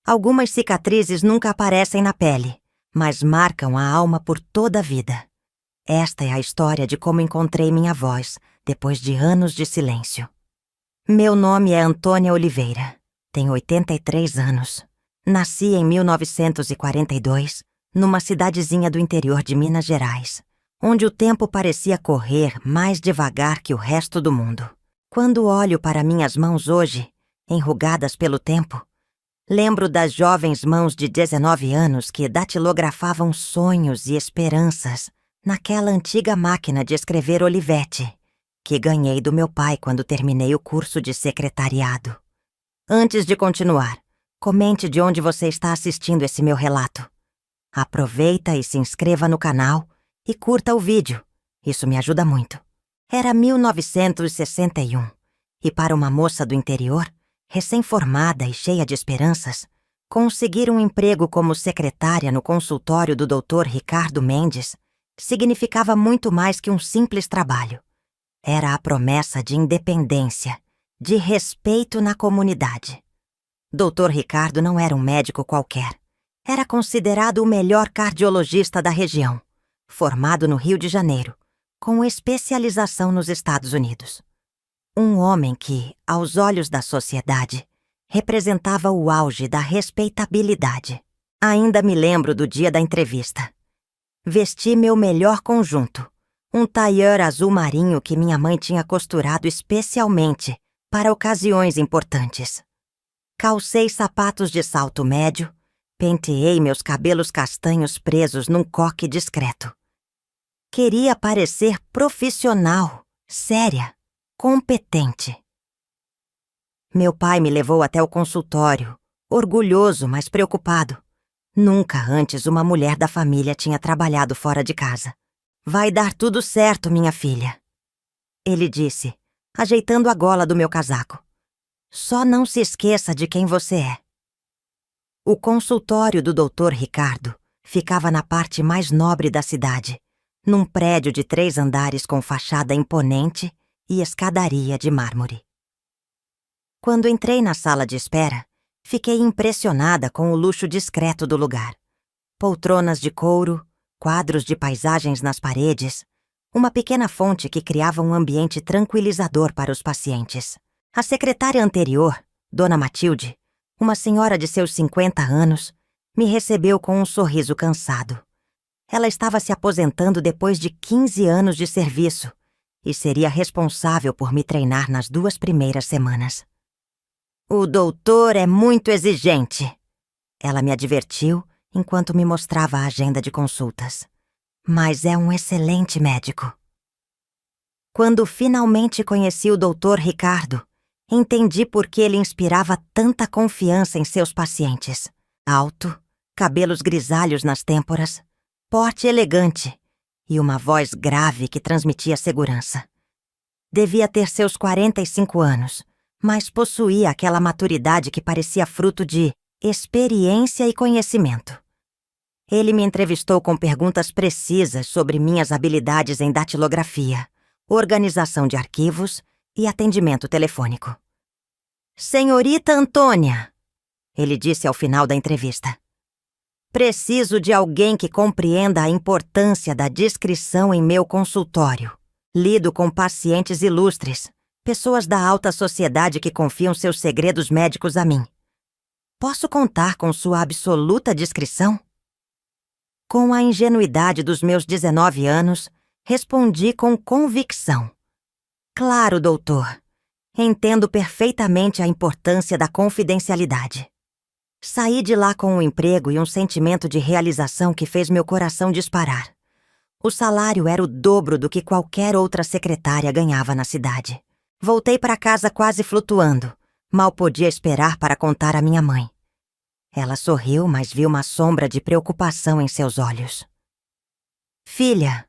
Algumas cicatrizes nunca aparecem na pele, mas marcam a alma por toda a vida. Esta é a história de como encontrei minha voz, depois de anos de silêncio. Meu nome é Antônia Oliveira. Tenho 83 anos. Nasci em 1942, numa cidadezinha do interior de Minas Gerais, onde o tempo parecia correr mais devagar que o resto do mundo. Quando olho para minhas mãos hoje, enrugadas pelo tempo, lembro das jovens mãos de 19 anos que datilografavam sonhos e esperanças naquela antiga máquina de escrever Olivetti, que ganhei do meu pai quando terminei o curso de secretariado. Antes de continuar, comente de onde você está assistindo esse meu relato. Aproveita e se inscreva no canal e curta o vídeo. Isso me ajuda muito. Era 1961 e para uma moça do interior, recém-formada e cheia de esperanças, conseguir um emprego como secretária no consultório do Dr. Ricardo Mendes significava muito mais que um simples trabalho. Era a promessa de independência, de respeito na comunidade. Dr. Ricardo não era um médico qualquer. Era considerado o melhor cardiologista da região, formado no Rio de Janeiro, com especialização nos Estados Unidos. Um homem que, aos olhos da sociedade, representava o auge da respeitabilidade. Ainda me lembro do dia da entrevista. Vesti meu melhor conjunto, um tailleur azul marinho que minha mãe tinha costurado especialmente para ocasiões importantes. Calcei sapatos de salto médio, penteei meus cabelos castanhos presos num coque discreto. Queria parecer profissional, séria, competente. Meu pai me levou até o consultório, orgulhoso, mas preocupado. Nunca antes uma mulher da família tinha trabalhado fora de casa. "Vai dar tudo certo, minha filha", ele disse, ajeitando a gola do meu casaco. "Só não se esqueça de quem você é." O consultório do Dr. Ricardo ficava na parte mais nobre da cidade, num prédio de 3 andares com fachada imponente e escadaria de mármore. Quando entrei na sala de espera, fiquei impressionada com o luxo discreto do lugar. Poltronas de couro, quadros de paisagens nas paredes, uma pequena fonte que criava um ambiente tranquilizador para os pacientes. A secretária anterior, Dona Matilde, uma senhora de seus 50 anos, me recebeu com um sorriso cansado. Ela estava se aposentando depois de 15 anos de serviço e seria responsável por me treinar nas 2 primeiras semanas. "O doutor é muito exigente", ela me advertiu enquanto me mostrava a agenda de consultas. "Mas é um excelente médico." Quando finalmente conheci o Dr. Ricardo, entendi por que ele inspirava tanta confiança em seus pacientes. Alto, cabelos grisalhos nas têmporas, porte elegante e uma voz grave que transmitia segurança. Devia ter seus 45 anos, mas possuía aquela maturidade que parecia fruto de experiência e conhecimento. Ele me entrevistou com perguntas precisas sobre minhas habilidades em datilografia, organização de arquivos e atendimento telefônico. "Senhorita Antônia", ele disse ao final da entrevista, "preciso de alguém que compreenda a importância da discrição em meu consultório. Lido com pacientes ilustres, pessoas da alta sociedade que confiam seus segredos médicos a mim. Posso contar com sua absoluta discrição?" Com a ingenuidade dos meus 19 anos, respondi com convicção. "Claro, doutor. Entendo perfeitamente a importância da confidencialidade." Saí de lá com um emprego e um sentimento de realização que fez meu coração disparar. O salário era o dobro do que qualquer outra secretária ganhava na cidade. Voltei para casa quase flutuando. Mal podia esperar para contar à minha mãe. Ela sorriu, mas viu uma sombra de preocupação em seus olhos. "Filha,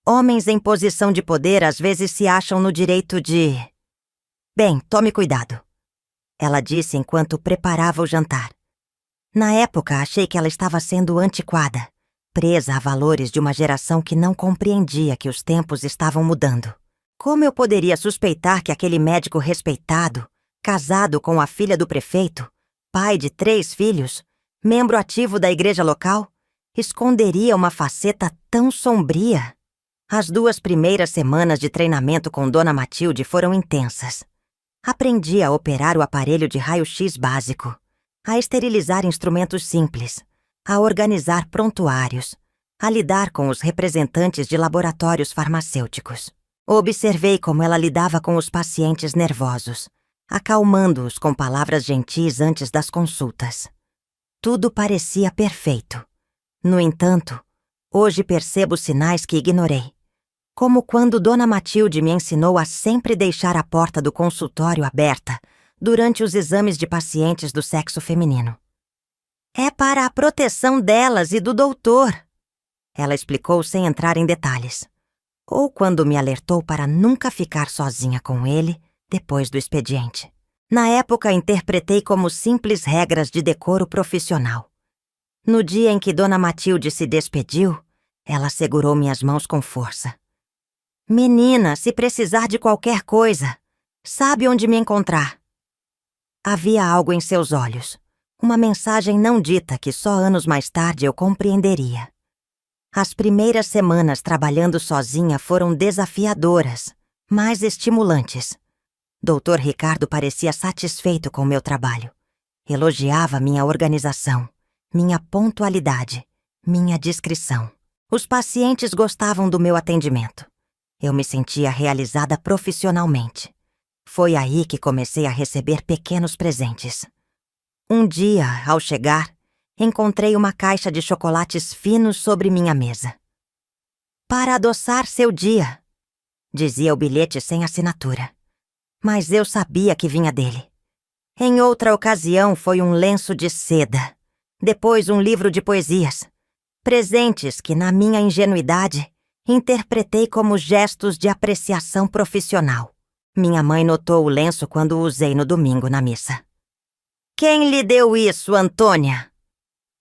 homens em posição de poder às vezes se acham no direito de... Bem, tome cuidado", ela disse enquanto preparava o jantar. Na época, achei que ela estava sendo antiquada, presa a valores de uma geração que não compreendia que os tempos estavam mudando. Como eu poderia suspeitar que aquele médico respeitado, casado com a filha do prefeito, pai de 3 filhos, membro ativo da igreja local, esconderia uma faceta tão sombria? As 2 primeiras semanas de treinamento com Dona Matilde foram intensas. Aprendi a operar o aparelho de raio-x básico, a esterilizar instrumentos simples, a organizar prontuários, a lidar com os representantes de laboratórios farmacêuticos. Observei como ela lidava com os pacientes nervosos, acalmando-os com palavras gentis antes das consultas. Tudo parecia perfeito. No entanto, hoje percebo sinais que ignorei, como quando Dona Matilde me ensinou a sempre deixar a porta do consultório aberta durante os exames de pacientes do sexo feminino. É para a proteção delas e do doutor, ela explicou sem entrar em detalhes. Ou quando me alertou para nunca ficar sozinha com ele depois do expediente. Na época, interpretei como simples regras de decoro profissional. No dia em que Dona Matilde se despediu, ela segurou minhas mãos com força. Menina, se precisar de qualquer coisa, sabe onde me encontrar. Havia algo em seus olhos, uma mensagem não dita que só anos mais tarde eu compreenderia. As primeiras semanas trabalhando sozinha foram desafiadoras, mas estimulantes. Dr. Ricardo parecia satisfeito com meu trabalho. Elogiava minha organização, minha pontualidade, minha discrição. Os pacientes gostavam do meu atendimento. Eu me sentia realizada profissionalmente. Foi aí que comecei a receber pequenos presentes. Um dia, ao chegar, encontrei uma caixa de chocolates finos sobre minha mesa. Para adoçar seu dia, dizia o bilhete sem assinatura. Mas eu sabia que vinha dele. Em outra ocasião foi um lenço de seda, depois um livro de poesias. Presentes que, na minha ingenuidade, interpretei como gestos de apreciação profissional. Minha mãe notou o lenço quando o usei no domingo na missa. Quem lhe deu isso, Antônia?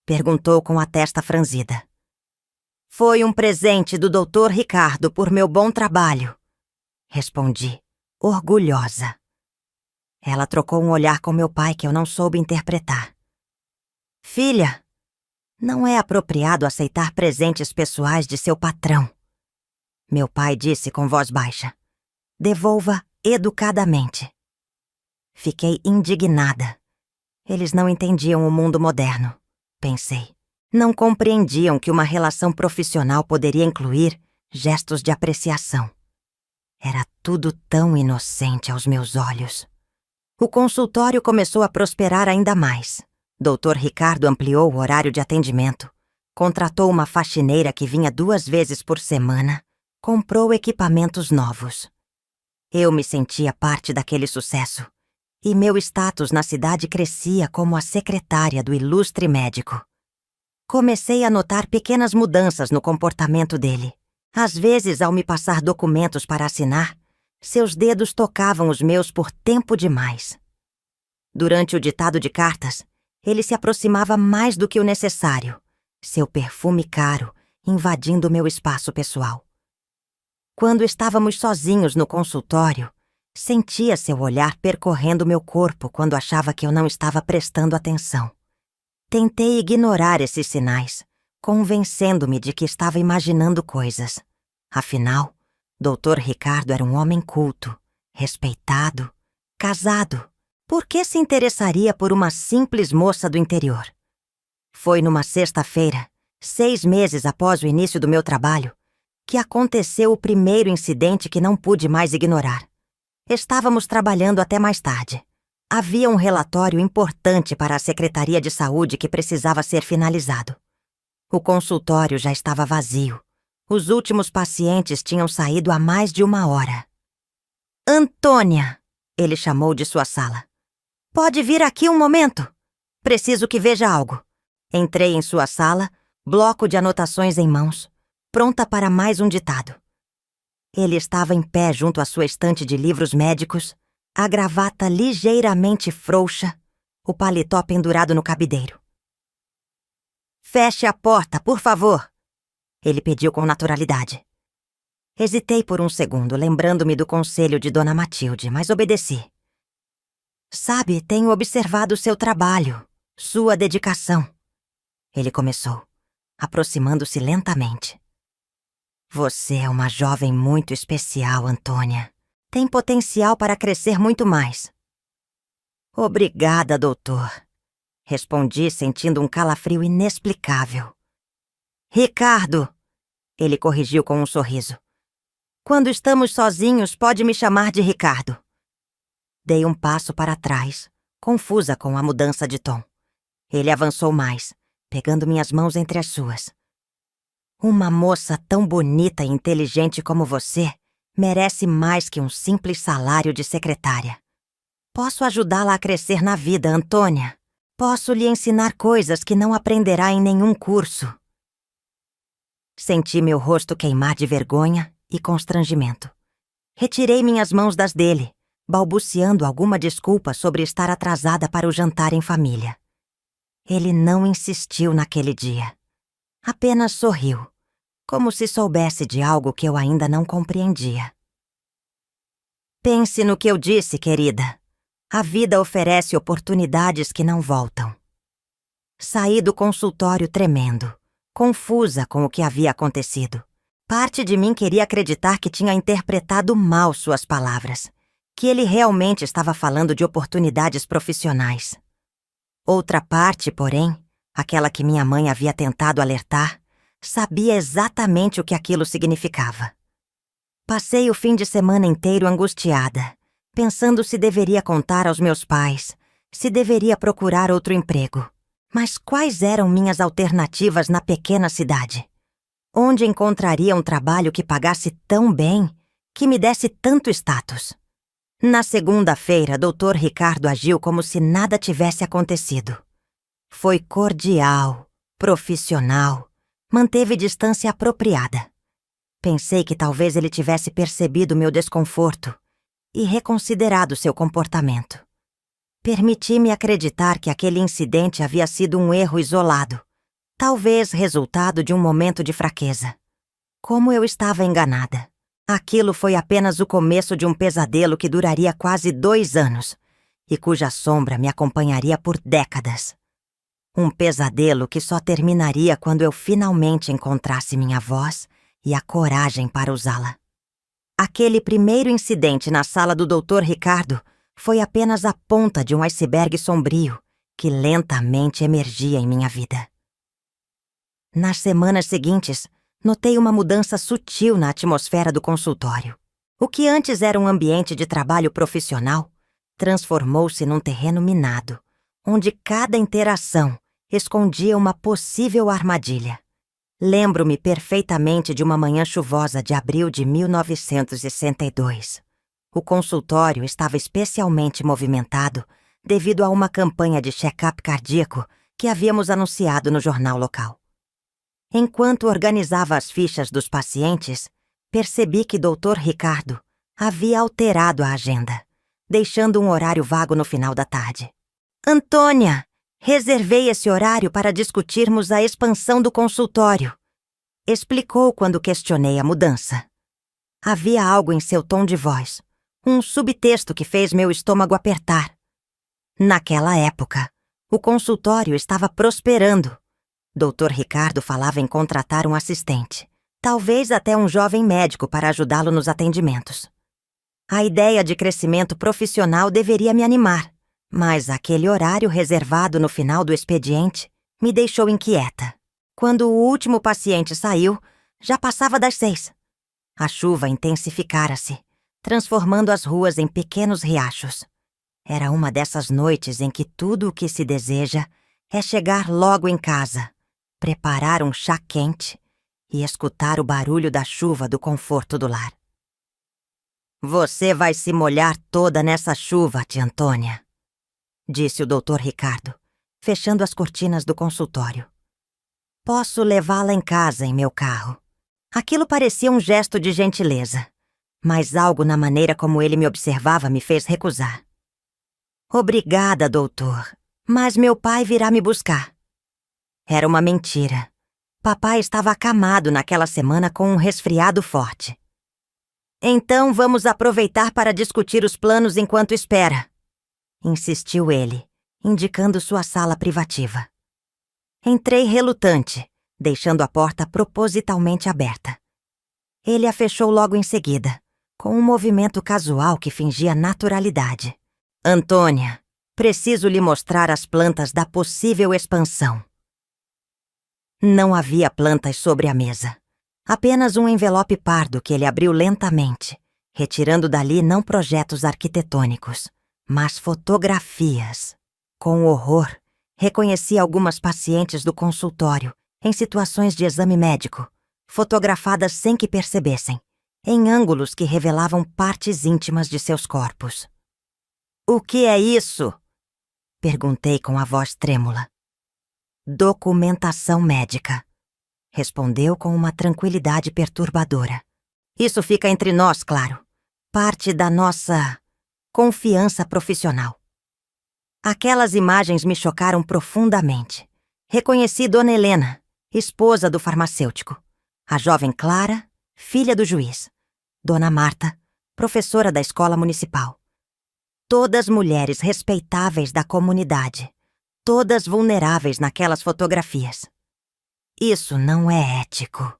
Perguntou com a testa franzida. Foi um presente do Dr. Ricardo por meu bom trabalho. Respondi, orgulhosa. Ela trocou um olhar com meu pai que eu não soube interpretar. Filha, não é apropriado aceitar presentes pessoais de seu patrão. Meu pai disse com voz baixa. Devolva educadamente. Fiquei indignada. Eles não entendiam o mundo moderno, pensei. Não compreendiam que uma relação profissional poderia incluir gestos de apreciação. Era tudo tão inocente aos meus olhos. O consultório começou a prosperar ainda mais. Dr. Ricardo ampliou o horário de atendimento, contratou uma faxineira que vinha 2 vezes por semana, comprou equipamentos novos. Eu me sentia parte daquele sucesso, e meu status na cidade crescia como a secretária do ilustre médico. Comecei a notar pequenas mudanças no comportamento dele. Às vezes, ao me passar documentos para assinar, seus dedos tocavam os meus por tempo demais. Durante o ditado de cartas, ele se aproximava mais do que o necessário, seu perfume caro invadindo meu espaço pessoal. Quando estávamos sozinhos no consultório, sentia seu olhar percorrendo meu corpo quando achava que eu não estava prestando atenção. Tentei ignorar esses sinais, convencendo-me de que estava imaginando coisas. Afinal, Dr. Ricardo era um homem culto, respeitado, casado. Por que se interessaria por uma simples moça do interior? Foi numa sexta-feira, 6 meses após o início do meu trabalho, que aconteceu o primeiro incidente que não pude mais ignorar. Estávamos trabalhando até mais tarde. Havia um relatório importante para a Secretaria de Saúde que precisava ser finalizado. O consultório já estava vazio. Os últimos pacientes tinham saído há mais de 1 hora. Antônia, ele chamou de sua sala. Pode vir aqui um momento? Preciso que veja algo. Entrei em sua sala, bloco de anotações em mãos, pronta para mais um ditado. Ele estava em pé junto à sua estante de livros médicos, a gravata ligeiramente frouxa, o paletó pendurado no cabideiro. Feche a porta, por favor, ele pediu com naturalidade. Hesitei por um segundo, lembrando-me do conselho de Dona Matilde, mas obedeci. Sabe, tenho observado seu trabalho, sua dedicação. Ele começou, aproximando-se lentamente. Você é uma jovem muito especial, Antônia. Tem potencial para crescer muito mais. Obrigada, doutor. Respondi, sentindo um calafrio inexplicável. Ricardo! Ele corrigiu com um sorriso. Quando estamos sozinhos, pode me chamar de Ricardo. Dei um passo para trás, confusa com a mudança de tom. Ele avançou mais, pegando minhas mãos entre as suas. Uma moça tão bonita e inteligente como você merece mais que um simples salário de secretária. Posso ajudá-la a crescer na vida, Antônia. Posso lhe ensinar coisas que não aprenderá em nenhum curso. Senti meu rosto queimar de vergonha e constrangimento. Retirei minhas mãos das dele, balbuciando alguma desculpa sobre estar atrasada para o jantar em família. Ele não insistiu naquele dia. Apenas sorriu, como se soubesse de algo que eu ainda não compreendia. Pense no que eu disse, querida. A vida oferece oportunidades que não voltam. Saí do consultório tremendo, confusa com o que havia acontecido. Parte de mim queria acreditar que tinha interpretado mal suas palavras, que ele realmente estava falando de oportunidades profissionais. Outra parte, porém, aquela que minha mãe havia tentado alertar, sabia exatamente o que aquilo significava. Passei o fim de semana inteiro angustiada, pensando se deveria contar aos meus pais, se deveria procurar outro emprego. Mas quais eram minhas alternativas na pequena cidade? Onde encontraria um trabalho que pagasse tão bem, que me desse tanto status? Na segunda-feira, Dr. Ricardo agiu como se nada tivesse acontecido. Foi cordial, profissional, manteve distância apropriada. Pensei que talvez ele tivesse percebido meu desconforto e reconsiderado seu comportamento. Permiti-me acreditar que aquele incidente havia sido um erro isolado, talvez resultado de um momento de fraqueza. Como eu estava enganada. Aquilo foi apenas o começo de um pesadelo que duraria quase 2 anos e cuja sombra me acompanharia por décadas. Um pesadelo que só terminaria quando eu finalmente encontrasse minha voz e a coragem para usá-la. Aquele primeiro incidente na sala do Dr. Ricardo foi apenas a ponta de um iceberg sombrio que lentamente emergia em minha vida. Nas semanas seguintes, notei uma mudança sutil na atmosfera do consultório. O que antes era um ambiente de trabalho profissional transformou-se num terreno minado, onde cada interação escondia uma possível armadilha. Lembro-me perfeitamente de uma manhã chuvosa de abril de 1962. O consultório estava especialmente movimentado devido a uma campanha de check-up cardíaco que havíamos anunciado no jornal local. Enquanto organizava as fichas dos pacientes, percebi que Dr. Ricardo havia alterado a agenda, deixando um horário vago no final da tarde. Antônia, reservei esse horário para discutirmos a expansão do consultório, explicou quando questionei a mudança. Havia algo em seu tom de voz, um subtexto que fez meu estômago apertar. Naquela época, o consultório estava prosperando. Dr. Ricardo falava em contratar um assistente, talvez até um jovem médico para ajudá-lo nos atendimentos. A ideia de crescimento profissional deveria me animar, mas aquele horário reservado no final do expediente me deixou inquieta. Quando o último paciente saiu, já passava das 6. A chuva intensificara-se, transformando as ruas em pequenos riachos. Era uma dessas noites em que tudo o que se deseja é chegar logo em casa, preparar um chá quente e escutar o barulho da chuva do conforto do lar. Você vai se molhar toda nessa chuva, tia Antônia, disse o Dr. Ricardo, fechando as cortinas do consultório. Posso levá-la em casa em meu carro. Aquilo parecia um gesto de gentileza, mas algo na maneira como ele me observava me fez recusar. Obrigada, doutor, mas meu pai virá me buscar. Era uma mentira. Papai estava acamado naquela semana com um resfriado forte. Então vamos aproveitar para discutir os planos enquanto espera. insistiu ele, indicando sua sala privativa. Entrei relutante, deixando a porta propositalmente aberta. Ele a fechou logo em seguida, com um movimento casual que fingia naturalidade. Antônia, preciso lhe mostrar as plantas da possível expansão. Não havia plantas sobre a mesa. Apenas um envelope pardo que ele abriu lentamente, retirando dali não projetos arquitetônicos, mas fotografias. Com horror, reconheci algumas pacientes do consultório, em situações de exame médico, fotografadas sem que percebessem, em ângulos que revelavam partes íntimas de seus corpos. "O que é isso?" perguntei com a voz trêmula. "Documentação médica", respondeu com uma tranquilidade perturbadora. "Isso fica entre nós, claro. Parte da nossa confiança profissional." Aquelas imagens me chocaram profundamente. Reconheci Dona Helena, esposa do farmacêutico. A jovem Clara, filha do juiz. Dona Marta, professora da escola municipal. Todas mulheres respeitáveis da comunidade. Todas vulneráveis naquelas fotografias. "Isso não é ético",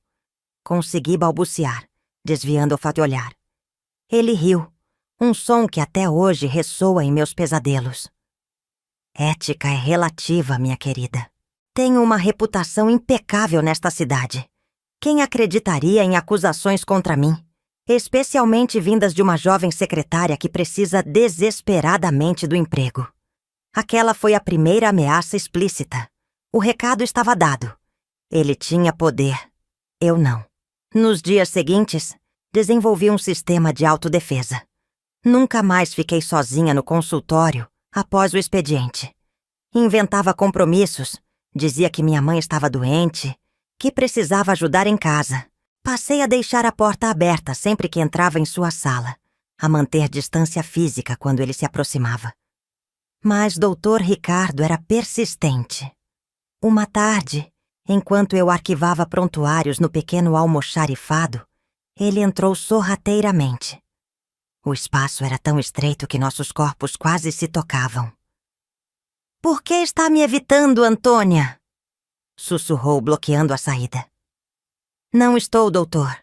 consegui balbuciar, desviando o fato de olhar. Ele riu, um som que até hoje ressoa em meus pesadelos. "Ética é relativa, minha querida. Tenho uma reputação impecável nesta cidade. Quem acreditaria em acusações contra mim, especialmente vindas de uma jovem secretária que precisa desesperadamente do emprego? Aquela foi a primeira ameaça explícita. O recado estava dado. Ele tinha poder. Eu não. Nos dias seguintes, desenvolvi um sistema de autodefesa. Nunca mais fiquei sozinha no consultório após o expediente. Inventava compromissos, dizia que minha mãe estava doente, que precisava ajudar em casa. Passei a deixar a porta aberta sempre que entrava em sua sala, a manter distância física quando ele se aproximava. Mas Dr. Ricardo era persistente. Uma tarde, enquanto eu arquivava prontuários no pequeno almoxarifado, ele entrou sorrateiramente. O espaço era tão estreito que nossos corpos quase se tocavam. "Por que está me evitando, Antônia?" sussurrou, bloqueando a saída. "Não estou, doutor.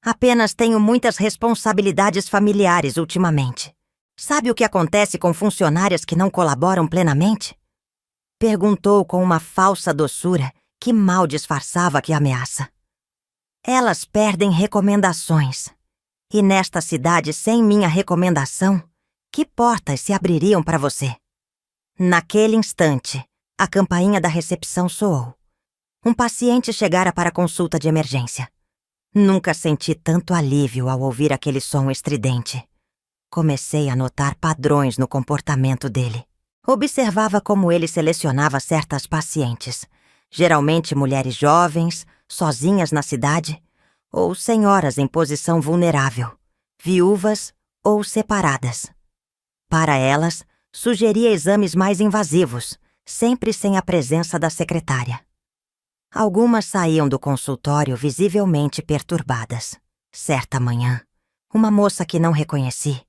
Apenas tenho muitas responsabilidades familiares ultimamente. Sabe o que acontece com funcionárias que não colaboram plenamente?" Perguntou com uma falsa doçura que mal disfarçava que ameaça. "Elas perdem recomendações. E nesta cidade, sem minha recomendação, que portas se abririam para você?" Naquele instante, a campainha da recepção soou. Um paciente chegara para a consulta de emergência. Nunca senti tanto alívio ao ouvir aquele som estridente. Comecei a notar padrões no comportamento dele. Observava como ele selecionava certas pacientes, geralmente mulheres jovens, sozinhas na cidade, ou senhoras em posição vulnerável, viúvas ou separadas. Para elas, sugeria exames mais invasivos, sempre sem a presença da secretária. Algumas saíam do consultório visivelmente perturbadas. Certa manhã, uma moça que não reconheci,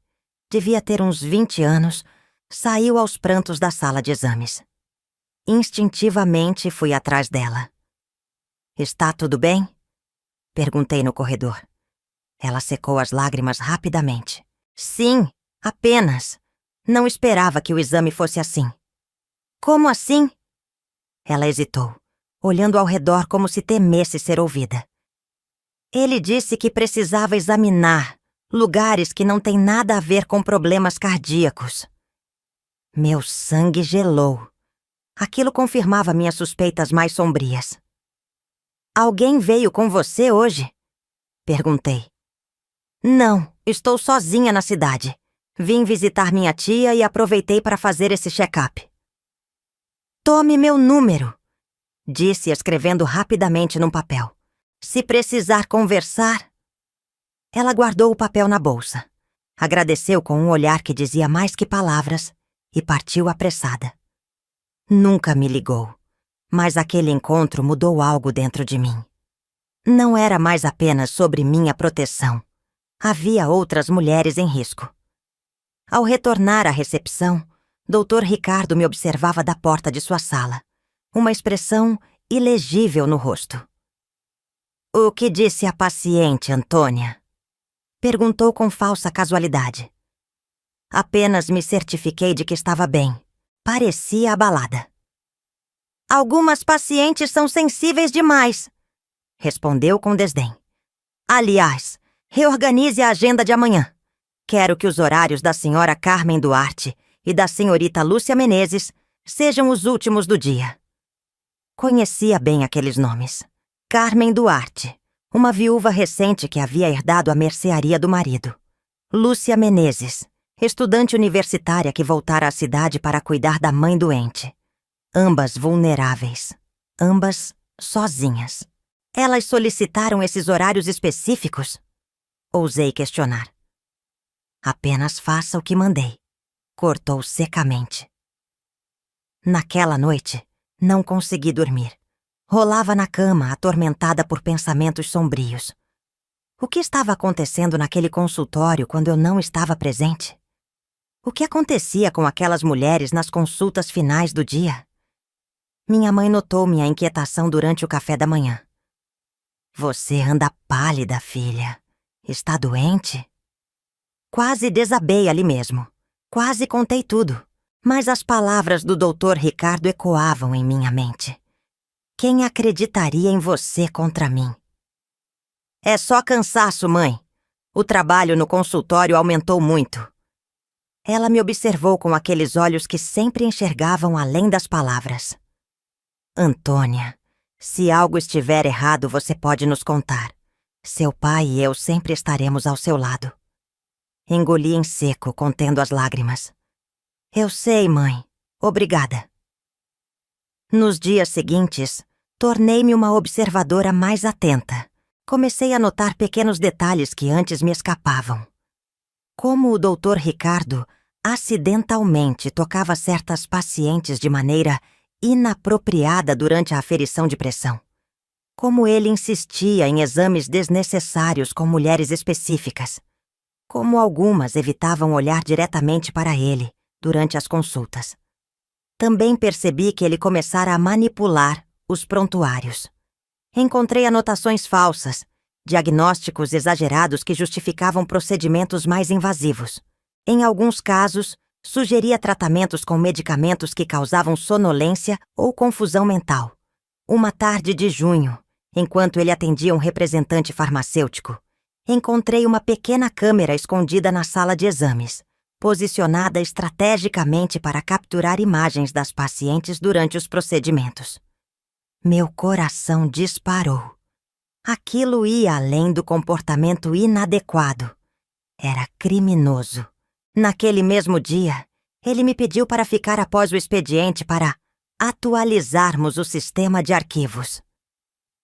devia ter uns 20 anos, saiu aos prantos da sala de exames. Instintivamente fui atrás dela. "Está tudo bem?" perguntei no corredor. Ela secou as lágrimas rapidamente. "Sim, apenas. Não esperava que o exame fosse assim." "Como assim?" Ela hesitou, olhando ao redor como se temesse ser ouvida. "Ele disse que precisava examinar lugares que não têm nada a ver com problemas cardíacos." Meu sangue gelou. Aquilo confirmava minhas suspeitas mais sombrias. "Alguém veio com você hoje?" perguntei. "Não, estou sozinha na cidade. Vim visitar minha tia e aproveitei para fazer esse check-up." "Tome meu número", disse escrevendo rapidamente num papel. "Se precisar conversar..." Ela guardou o papel na bolsa. Agradeceu com um olhar que dizia mais que palavras e partiu apressada. Nunca me ligou, mas aquele encontro mudou algo dentro de mim. Não era mais apenas sobre minha proteção. Havia outras mulheres em risco. Ao retornar à recepção, Dr. Ricardo me observava da porta de sua sala, uma expressão ilegível no rosto. "O que disse a paciente, Antônia?" Perguntou com falsa casualidade. Apenas me certifiquei de que estava bem. Parecia abalada. "Algumas pacientes são sensíveis demais", respondeu com desdém. "Aliás, reorganize a agenda de amanhã. Quero que os horários da senhora Carmen Duarte e da senhorita Lúcia Menezes sejam os últimos do dia." Conhecia bem aqueles nomes. Carmen Duarte, uma viúva recente que havia herdado a mercearia do marido. Lúcia Menezes, estudante universitária que voltara à cidade para cuidar da mãe doente. Ambas vulneráveis. Ambas sozinhas. Elas solicitaram esses horários específicos? Ousei questionar. "Apenas faça o que mandei", cortou secamente. Naquela noite, não consegui dormir. Rolava na cama, atormentada por pensamentos sombrios. O que estava acontecendo naquele consultório quando eu não estava presente? O que acontecia com aquelas mulheres nas consultas finais do dia? Minha mãe notou minha inquietação durante o café da manhã. "Você anda pálida, filha. Está doente?" Quase desabei ali mesmo. Quase contei tudo. Mas as palavras do Dr. Ricardo ecoavam em minha mente. "Quem acreditaria em você contra mim?" "É só cansaço, mãe. O trabalho no consultório aumentou muito." Ela me observou com aqueles olhos que sempre enxergavam além das palavras. "Antônia, se algo estiver errado, você pode nos contar. Seu pai e eu sempre estaremos ao seu lado." Engoli em seco, contendo as lágrimas. "Eu sei, mãe. Obrigada." Nos dias seguintes, tornei-me uma observadora mais atenta. Comecei a notar pequenos detalhes que antes me escapavam. Como o Dr. Ricardo acidentalmente tocava certas pacientes de maneira inapropriada durante a aferição de pressão. Como ele insistia em exames desnecessários com mulheres específicas. Como algumas evitavam olhar diretamente para ele durante as consultas. Também percebi que ele começara a manipular os prontuários. Encontrei anotações falsas, diagnósticos exagerados que justificavam procedimentos mais invasivos. Em alguns casos, sugeria tratamentos com medicamentos que causavam sonolência ou confusão mental. Uma tarde de junho, enquanto ele atendia um representante farmacêutico, encontrei uma pequena câmera escondida na sala de exames, posicionada estrategicamente para capturar imagens das pacientes durante os procedimentos. Meu coração disparou. Aquilo ia além do comportamento inadequado. Era criminoso. Naquele mesmo dia, ele me pediu para ficar após o expediente para atualizarmos o sistema de arquivos.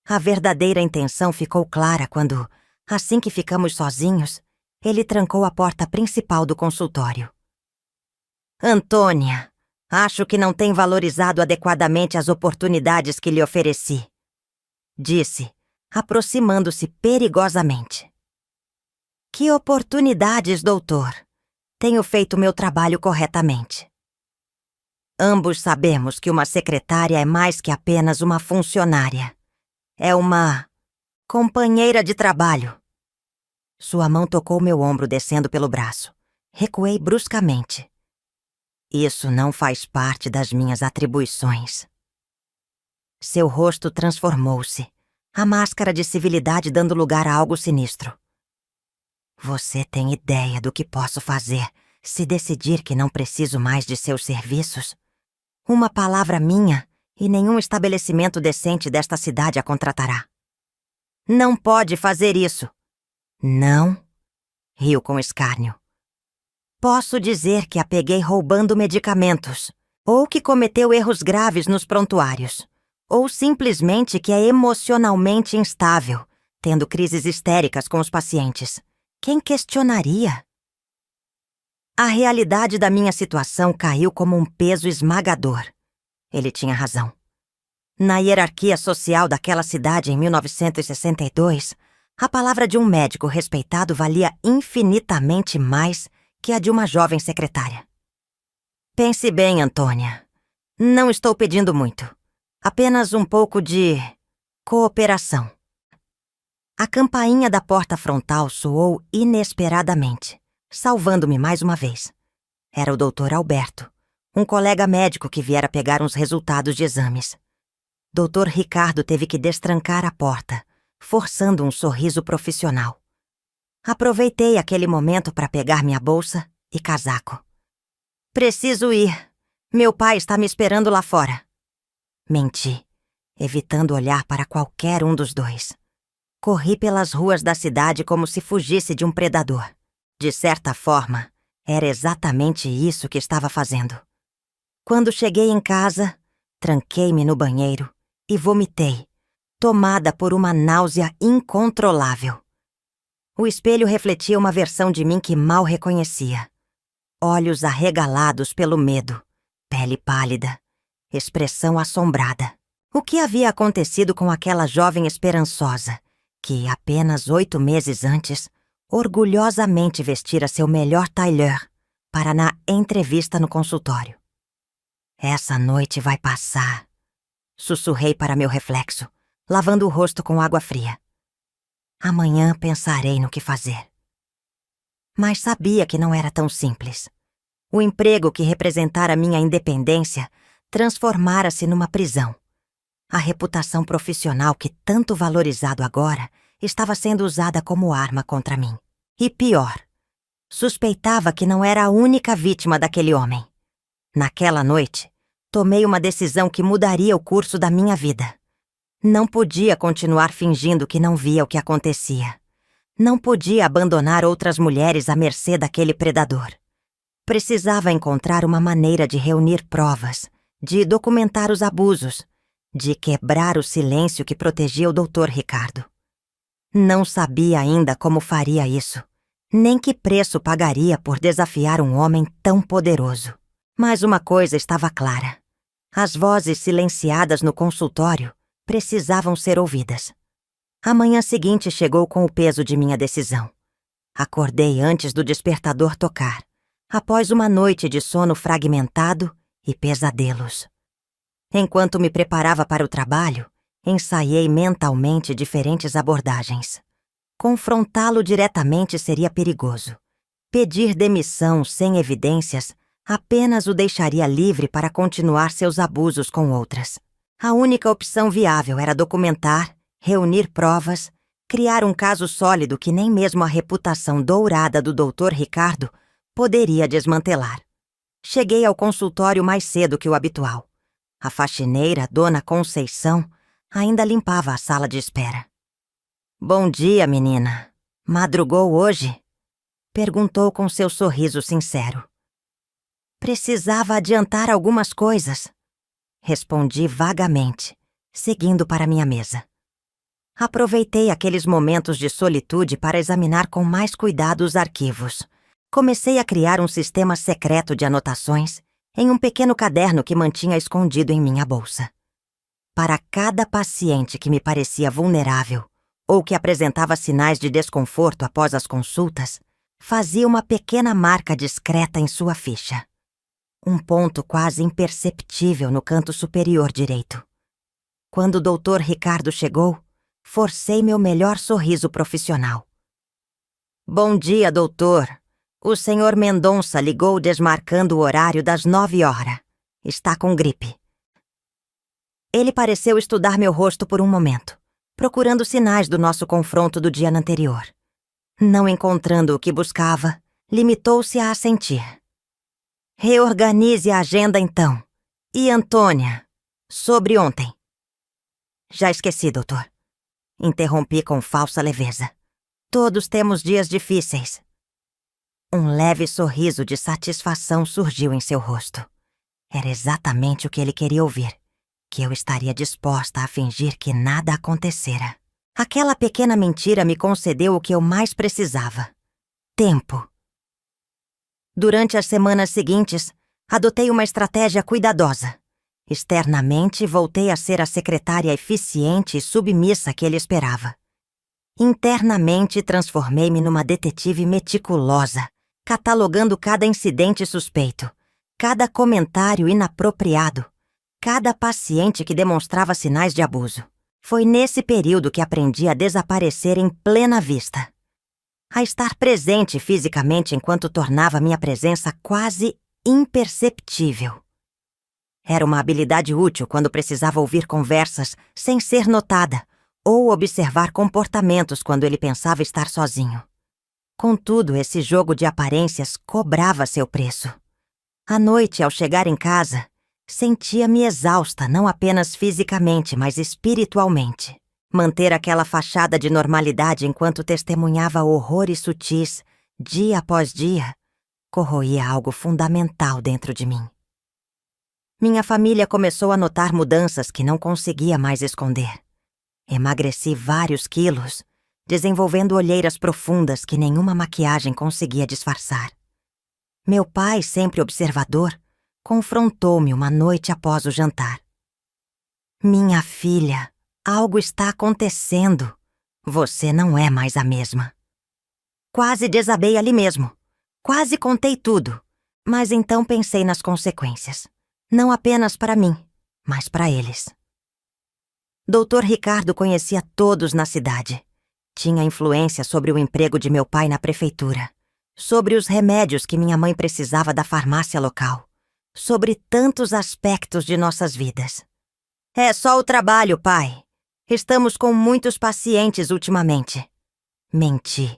A verdadeira intenção ficou clara quando, assim que ficamos sozinhos, ele trancou a porta principal do consultório. "Antônia, acho que não tem valorizado adequadamente as oportunidades que lhe ofereci", disse, aproximando-se perigosamente. "Que oportunidades, doutor? Tenho feito meu trabalho corretamente." "Ambos sabemos que uma secretária é mais que apenas uma funcionária. É uma companheira de trabalho." Sua mão tocou meu ombro descendo pelo braço. Recuei bruscamente. "Isso não faz parte das minhas atribuições." Seu rosto transformou-se, a máscara de civilidade dando lugar a algo sinistro. "Você tem ideia do que posso fazer se decidir que não preciso mais de seus serviços? Uma palavra minha e nenhum estabelecimento decente desta cidade a contratará." "Não pode fazer isso." "Não?" riu com escárnio. "Posso dizer que a peguei roubando medicamentos, ou que cometeu erros graves nos prontuários, ou simplesmente que é emocionalmente instável, tendo crises histéricas com os pacientes. Quem questionaria?" A realidade da minha situação caiu como um peso esmagador. Ele tinha razão. Na hierarquia social daquela cidade em 1962, a palavra de um médico respeitado valia infinitamente mais que a de uma jovem secretária. Pense bem, Antônia. Não estou pedindo muito. Apenas um pouco de cooperação. A campainha da porta frontal soou inesperadamente, salvando-me mais uma vez. Era o Dr. Alberto, um colega médico que viera pegar uns resultados de exames. Dr. Ricardo teve que destrancar a porta, forçando um sorriso profissional. Aproveitei aquele momento para pegar minha bolsa e casaco. Preciso ir. Meu pai está me esperando lá fora. Menti, evitando olhar para qualquer um dos dois. Corri pelas ruas da cidade como se fugisse de um predador. De certa forma, era exatamente isso que estava fazendo. Quando cheguei em casa, tranquei-me no banheiro e vomitei, tomada por uma náusea incontrolável. O espelho refletia uma versão de mim que mal reconhecia. Olhos arregalados pelo medo, pele pálida, expressão assombrada. O que havia acontecido com aquela jovem esperançosa, que, apenas 8 meses antes, orgulhosamente vestira seu melhor tailleur para na entrevista no consultório? Essa noite vai passar, sussurrei para meu reflexo, lavando o rosto com água fria. Amanhã pensarei no que fazer. Mas sabia que não era tão simples. O emprego que representara minha independência transformara-se numa prisão. A reputação profissional que tanto valorizado agora estava sendo usada como arma contra mim. E pior, suspeitava que não era a única vítima daquele homem. Naquela noite, tomei uma decisão que mudaria o curso da minha vida. Não podia continuar fingindo que não via o que acontecia. Não podia abandonar outras mulheres à mercê daquele predador. Precisava encontrar uma maneira de reunir provas, de documentar os abusos, de quebrar o silêncio que protegia o Dr. Ricardo. Não sabia ainda como faria isso, nem que preço pagaria por desafiar um homem tão poderoso. Mas uma coisa estava clara. As vozes silenciadas no consultório precisavam ser ouvidas. A manhã seguinte chegou com o peso de minha decisão. Acordei antes do despertador tocar, após uma noite de sono fragmentado e pesadelos. Enquanto me preparava para o trabalho, ensaiei mentalmente diferentes abordagens. Confrontá-lo diretamente seria perigoso. Pedir demissão sem evidências apenas o deixaria livre para continuar seus abusos com outras. A única opção viável era documentar, reunir provas, criar um caso sólido que nem mesmo a reputação dourada do Dr. Ricardo poderia desmantelar. Cheguei ao consultório mais cedo que o habitual. A faxineira, Dona Conceição, ainda limpava a sala de espera. "Bom dia, menina. Madrugou hoje?" perguntou com seu sorriso sincero. "Precisava adiantar algumas coisas", respondi vagamente, seguindo para minha mesa. Aproveitei aqueles momentos de solitude para examinar com mais cuidado os arquivos. Comecei a criar um sistema secreto de anotações em um pequeno caderno que mantinha escondido em minha bolsa. Para cada paciente que me parecia vulnerável ou que apresentava sinais de desconforto após as consultas, fazia uma pequena marca discreta em sua ficha. Um ponto quase imperceptível no canto superior direito. Quando o Dr. Ricardo chegou, forcei meu melhor sorriso profissional. "Bom dia, doutor. O Sr. Mendonça ligou desmarcando o horário das 9h. Está com gripe." Ele pareceu estudar meu rosto por um momento, procurando sinais do nosso confronto do dia anterior. Não encontrando o que buscava, limitou-se a assentir. "Reorganize a agenda então. E Antônia, sobre ontem?" "Já esqueci, doutor." Interrompi com falsa leveza. "Todos temos dias difíceis." Um leve sorriso de satisfação surgiu em seu rosto. Era exatamente o que ele queria ouvir, que eu estaria disposta a fingir que nada acontecera. Aquela pequena mentira me concedeu o que eu mais precisava: tempo. Durante as semanas seguintes, adotei uma estratégia cuidadosa. Externamente, voltei a ser a secretária eficiente e submissa que ele esperava. Internamente, transformei-me numa detetive meticulosa, catalogando cada incidente suspeito, cada comentário inapropriado, cada paciente que demonstrava sinais de abuso. Foi nesse período que aprendi a desaparecer em plena vista. A estar presente fisicamente enquanto tornava minha presença quase imperceptível. Era uma habilidade útil quando precisava ouvir conversas sem ser notada ou observar comportamentos quando ele pensava estar sozinho. Contudo, esse jogo de aparências cobrava seu preço. À noite, ao chegar em casa, sentia-me exausta não apenas fisicamente, mas espiritualmente. Manter aquela fachada de normalidade enquanto testemunhava horrores sutis, dia após dia, corroía algo fundamental dentro de mim. Minha família começou a notar mudanças que não conseguia mais esconder. Emagreci vários quilos, desenvolvendo olheiras profundas que nenhuma maquiagem conseguia disfarçar. Meu pai, sempre observador, confrontou-me uma noite após o jantar. Minha filha, algo está acontecendo. Você não é mais a mesma. Quase desabei ali mesmo. Quase contei tudo. Mas então pensei nas consequências. Não apenas para mim, mas para eles. Dr. Ricardo conhecia todos na cidade. Tinha influência sobre o emprego de meu pai na prefeitura, sobre os remédios que minha mãe precisava da farmácia local, sobre tantos aspectos de nossas vidas. É só o trabalho, pai. Estamos com muitos pacientes ultimamente. Menti,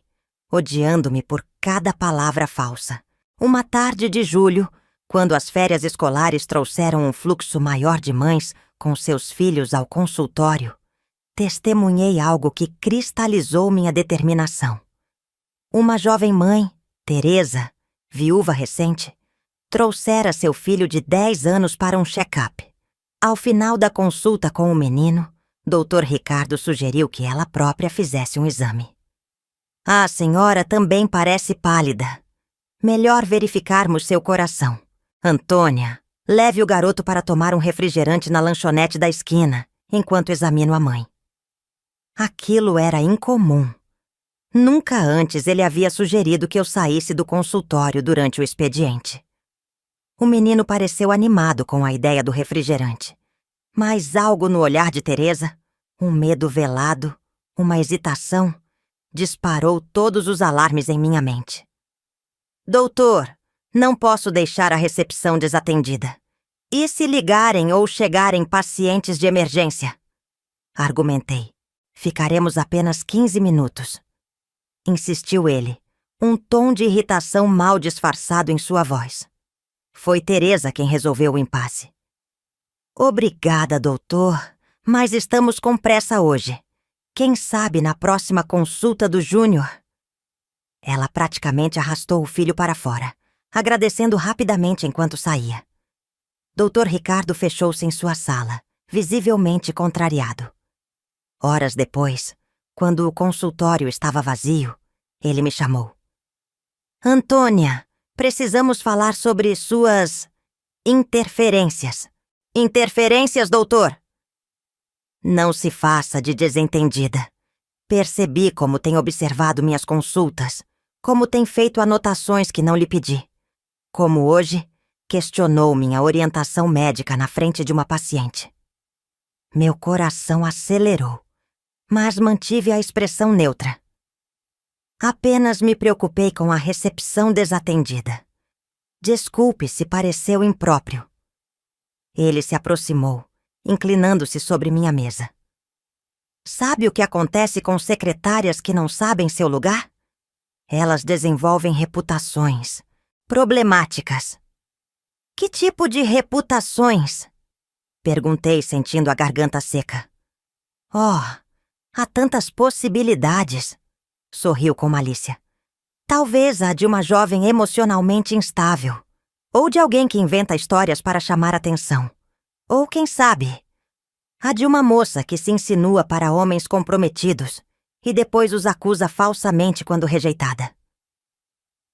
odiando-me por cada palavra falsa. Uma tarde de julho, quando as férias escolares trouxeram um fluxo maior de mães com seus filhos ao consultório, testemunhei algo que cristalizou minha determinação. Uma jovem mãe, Teresa, viúva recente, trouxera seu filho de 10 anos para um check-up. Ao final da consulta com o menino, Dr. Ricardo sugeriu que ela própria fizesse um exame. A senhora também parece pálida. Melhor verificarmos seu coração. Antônia, leve o garoto para tomar um refrigerante na lanchonete da esquina, enquanto examino a mãe. Aquilo era incomum. Nunca antes ele havia sugerido que eu saísse do consultório durante o expediente. O menino pareceu animado com a ideia do refrigerante, mas algo no olhar de Teresa, um medo velado, uma hesitação, disparou todos os alarmes em minha mente. Doutor, não posso deixar a recepção desatendida. E se ligarem ou chegarem pacientes de emergência? Argumentei. Ficaremos apenas 15 minutos. Insistiu ele, um tom de irritação mal disfarçado em sua voz. Foi Teresa quem resolveu o impasse. Obrigada, doutor, mas estamos com pressa hoje. Quem sabe na próxima consulta do Júnior? Ela praticamente arrastou o filho para fora, agradecendo rapidamente enquanto saía. Dr. Ricardo fechou-se em sua sala, visivelmente contrariado. Horas depois, quando o consultório estava vazio, ele me chamou. Antônia, precisamos falar sobre suas interferências. Interferências, doutor? Não se faça de desentendida. Percebi como tem observado minhas consultas, como tem feito anotações que não lhe pedi. Como hoje, questionou minha orientação médica na frente de uma paciente. Meu coração acelerou, mas mantive a expressão neutra. Apenas me preocupei com a recepção desatendida. Desculpe se pareceu impróprio. Ele se aproximou, inclinando-se sobre minha mesa. Sabe o que acontece com secretárias que não sabem seu lugar? Elas desenvolvem reputações problemáticas. Que tipo de reputações? Perguntei, sentindo a garganta seca. Oh, há tantas possibilidades, sorriu com malícia. Talvez a de uma jovem emocionalmente instável, ou de alguém que inventa histórias para chamar atenção, ou quem sabe, a de uma moça que se insinua para homens comprometidos e depois os acusa falsamente quando rejeitada.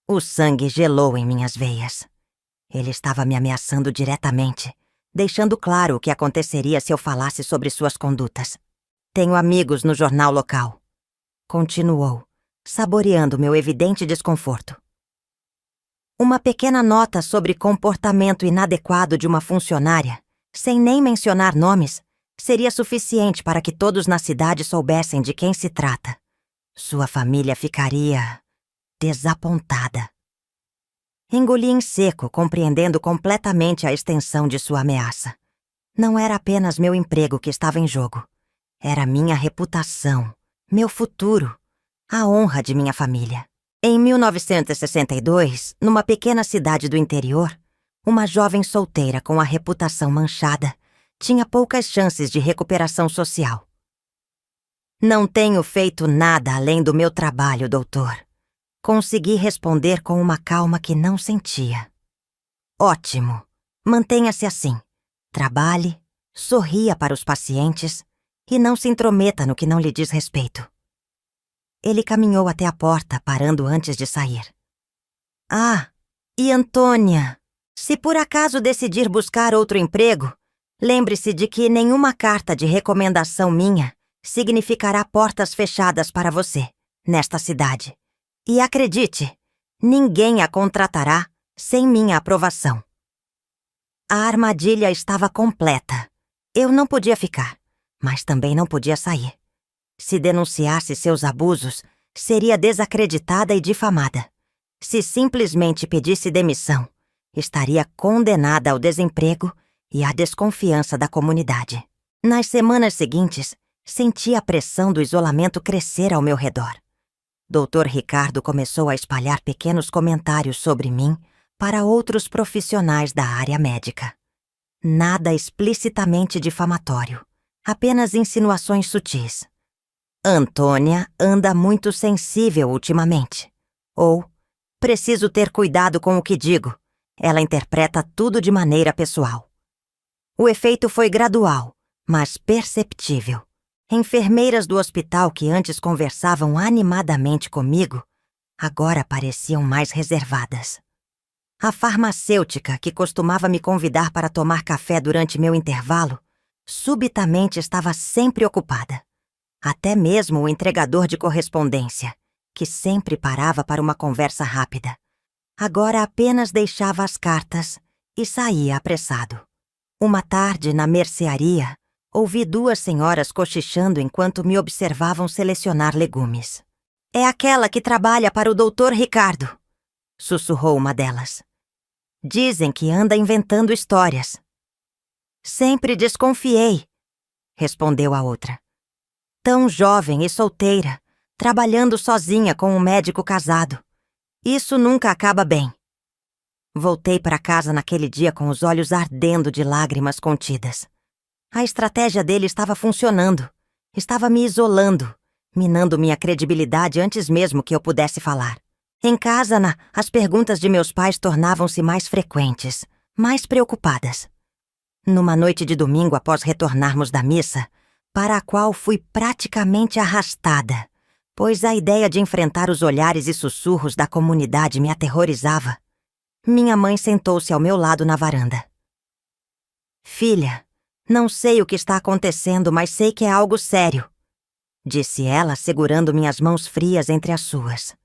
O sangue gelou em minhas veias. Ele estava me ameaçando diretamente, deixando claro o que aconteceria se eu falasse sobre suas condutas. Tenho amigos no jornal local. Continuou, saboreando meu evidente desconforto. Uma pequena nota sobre comportamento inadequado de uma funcionária, sem nem mencionar nomes, seria suficiente para que todos na cidade soubessem de quem se trata. Sua família ficaria desapontada. Engoli em seco, compreendendo completamente a extensão de sua ameaça. Não era apenas meu emprego que estava em jogo. Era minha reputação, meu futuro, a honra de minha família. Em 1962, numa pequena cidade do interior, uma jovem solteira com a reputação manchada tinha poucas chances de recuperação social. Não tenho feito nada além do meu trabalho, doutor. Consegui responder com uma calma que não sentia. Ótimo. Mantenha-se assim. Trabalhe, sorria para os pacientes e não se intrometa no que não lhe diz respeito. Ele caminhou até a porta, parando antes de sair. Ah, e Antônia, se por acaso decidir buscar outro emprego, lembre-se de que nenhuma carta de recomendação minha significará portas fechadas para você, nesta cidade. E acredite, ninguém a contratará sem minha aprovação. A armadilha estava completa. Eu não podia ficar, mas também não podia sair. Se denunciasse seus abusos, seria desacreditada e difamada. Se simplesmente pedisse demissão, estaria condenada ao desemprego e à desconfiança da comunidade. Nas semanas seguintes, senti a pressão do isolamento crescer ao meu redor. Dr. Ricardo começou a espalhar pequenos comentários sobre mim para outros profissionais da área médica. Nada explicitamente difamatório, apenas insinuações sutis. Antônia anda muito sensível ultimamente. Ou, preciso ter cuidado com o que digo. Ela interpreta tudo de maneira pessoal. O efeito foi gradual, mas perceptível. Enfermeiras do hospital que antes conversavam animadamente comigo, agora pareciam mais reservadas. A farmacêutica, que costumava me convidar para tomar café durante meu intervalo, subitamente estava sempre ocupada. Até mesmo o entregador de correspondência, que sempre parava para uma conversa rápida, agora apenas deixava as cartas e saía apressado. Uma tarde, na mercearia, ouvi duas senhoras cochichando enquanto me observavam selecionar legumes. É aquela que trabalha para o Dr. Ricardo, sussurrou uma delas. Dizem que anda inventando histórias. Sempre desconfiei, respondeu a outra. Tão jovem e solteira, trabalhando sozinha com um médico casado. Isso nunca acaba bem. Voltei para casa naquele dia com os olhos ardendo de lágrimas contidas. A estratégia dele estava funcionando. Estava me isolando, minando minha credibilidade antes mesmo que eu pudesse falar. Em casa, as perguntas de meus pais tornavam-se mais frequentes, mais preocupadas. Numa noite de domingo após retornarmos da missa, para a qual fui praticamente arrastada, pois a ideia de enfrentar os olhares e sussurros da comunidade me aterrorizava, minha mãe sentou-se ao meu lado na varanda. Filha, não sei o que está acontecendo, mas sei que é algo sério, disse ela, segurando minhas mãos frias entre as suas.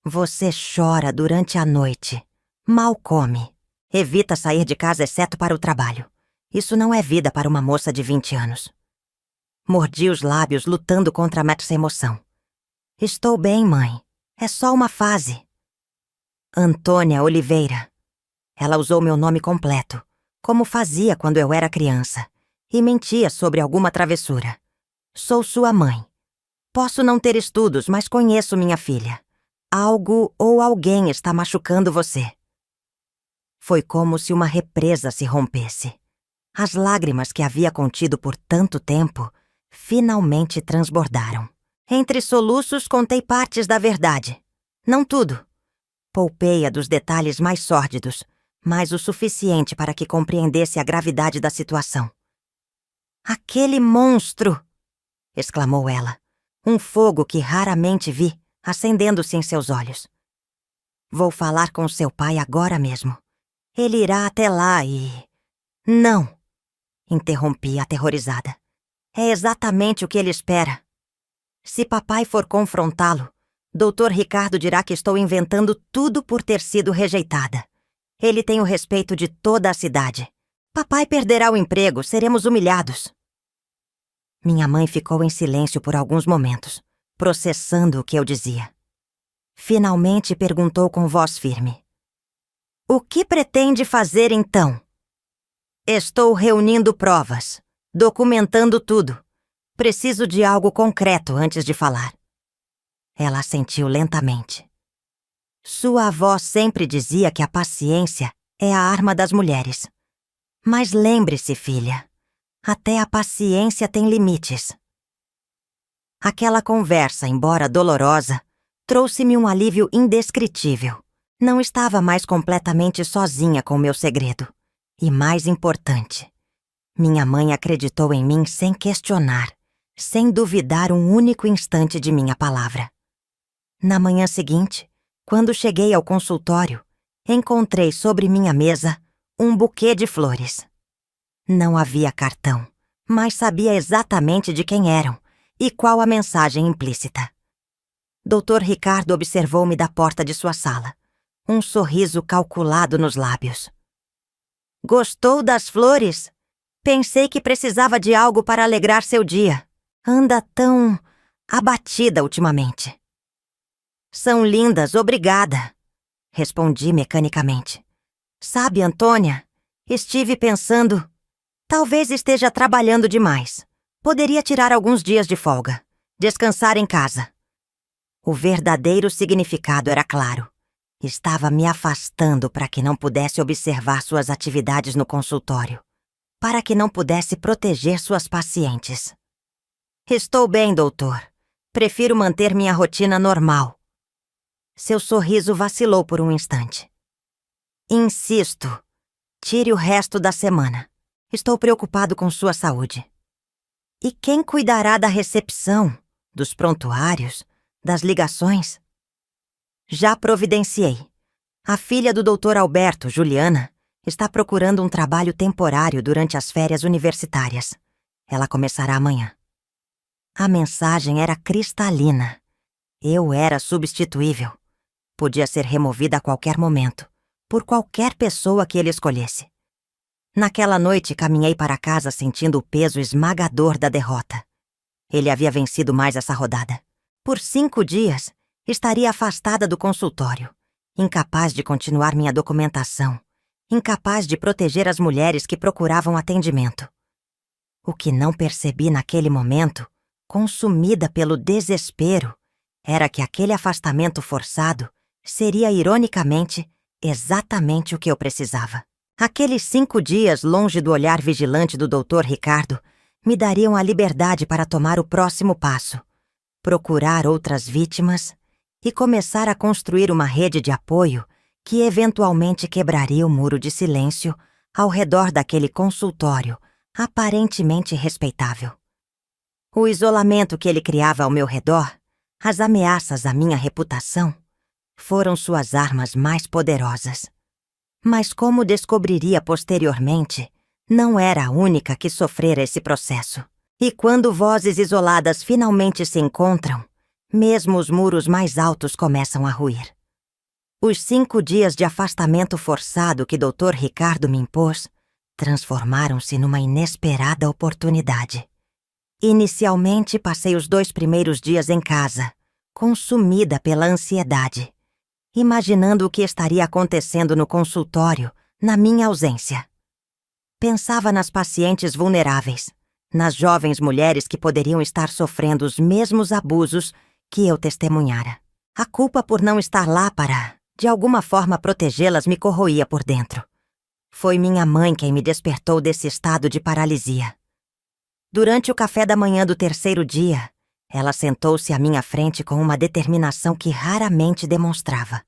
Você chora durante a noite, mal come, evita sair de casa exceto para o trabalho. Isso não é vida para uma moça de 20 anos. Mordi os lábios, lutando contra essa emoção. Estou bem, mãe. É só uma fase. Antônia Oliveira. Ela usou meu nome completo, como fazia quando eu era criança, e mentia sobre alguma travessura. Sou sua mãe. Posso não ter estudos, mas conheço minha filha. Algo ou alguém está machucando você. Foi como se uma represa se rompesse. As lágrimas que havia contido por tanto tempo finalmente transbordaram. Entre soluços, contei partes da verdade. Não tudo. Poupei-a dos detalhes mais sórdidos, mas o suficiente para que compreendesse a gravidade da situação. Aquele monstro! Exclamou ela. Um fogo que raramente vi, acendendo-se em seus olhos. Vou falar com seu pai agora mesmo. Ele irá até lá e... Não! Interrompi, aterrorizada. É exatamente o que ele espera. Se papai for confrontá-lo, Dr. Ricardo dirá que estou inventando tudo por ter sido rejeitada. Ele tem o respeito de toda a cidade. Papai perderá o emprego, seremos humilhados. Minha mãe ficou em silêncio por alguns momentos, processando o que eu dizia. Finalmente perguntou com voz firme: "O que pretende fazer então?" "Estou reunindo provas, documentando tudo. Preciso de algo concreto antes de falar." Ela assentiu lentamente. Sua avó sempre dizia que a paciência é a arma das mulheres. Mas lembre-se, filha, até a paciência tem limites. Aquela conversa, embora dolorosa, trouxe-me um alívio indescritível. Não estava mais completamente sozinha com meu segredo. E mais importante, minha mãe acreditou em mim sem questionar, sem duvidar um único instante de minha palavra. Na manhã seguinte, quando cheguei ao consultório, encontrei sobre minha mesa um buquê de flores. Não havia cartão, mas sabia exatamente de quem eram e qual a mensagem implícita. Dr. Ricardo observou-me da porta de sua sala, um sorriso calculado nos lábios. "Gostou das flores? Pensei que precisava de algo para alegrar seu dia. Anda tão abatida ultimamente." "São lindas, obrigada", respondi mecanicamente. "Sabe, Antônia, estive pensando, talvez esteja trabalhando demais. Poderia tirar alguns dias de folga, descansar em casa." O verdadeiro significado era claro. Estava me afastando para que não pudesse observar suas atividades no consultório, para que não pudesse proteger suas pacientes. "Estou bem, doutor. Prefiro manter minha rotina normal." Seu sorriso vacilou por um instante. "Insisto, tire o resto da semana. Estou preocupado com sua saúde." "E quem cuidará da recepção, dos prontuários, das ligações?" "Já providenciei. A filha do Dr. Alberto, Juliana, está procurando um trabalho temporário durante as férias universitárias. Ela começará amanhã." A mensagem era cristalina. Eu era substituível. Podia ser removida a qualquer momento, por qualquer pessoa que ele escolhesse. Naquela noite, caminhei para casa sentindo o peso esmagador da derrota. Ele havia vencido mais essa rodada. Por 5 dias, estaria afastada do consultório, incapaz de continuar minha documentação, incapaz de proteger as mulheres que procuravam atendimento. O que não percebi naquele momento, consumida pelo desespero, era que aquele afastamento forçado seria, ironicamente, exatamente o que eu precisava. Aqueles 5 dias longe do olhar vigilante do Dr. Ricardo me dariam a liberdade para tomar o próximo passo, procurar outras vítimas e começar a construir uma rede de apoio que eventualmente quebraria o muro de silêncio ao redor daquele consultório aparentemente respeitável. O isolamento que ele criava ao meu redor, as ameaças à minha reputação, foram suas armas mais poderosas. Mas como descobriria posteriormente, não era a única que sofrera esse processo. E quando vozes isoladas finalmente se encontram, mesmo os muros mais altos começam a ruir. Os 5 dias de afastamento forçado que Dr. Ricardo me impôs transformaram-se numa inesperada oportunidade. Inicialmente, passei os 2 primeiros dias em casa, consumida pela ansiedade, imaginando o que estaria acontecendo no consultório na minha ausência. Pensava nas pacientes vulneráveis, nas jovens mulheres que poderiam estar sofrendo os mesmos abusos que eu testemunhara. A culpa por não estar lá para, de alguma forma, protegê-las me corroía por dentro. Foi minha mãe quem me despertou desse estado de paralisia. Durante o café da manhã do 3º dia, ela sentou-se à minha frente com uma determinação que raramente demonstrava.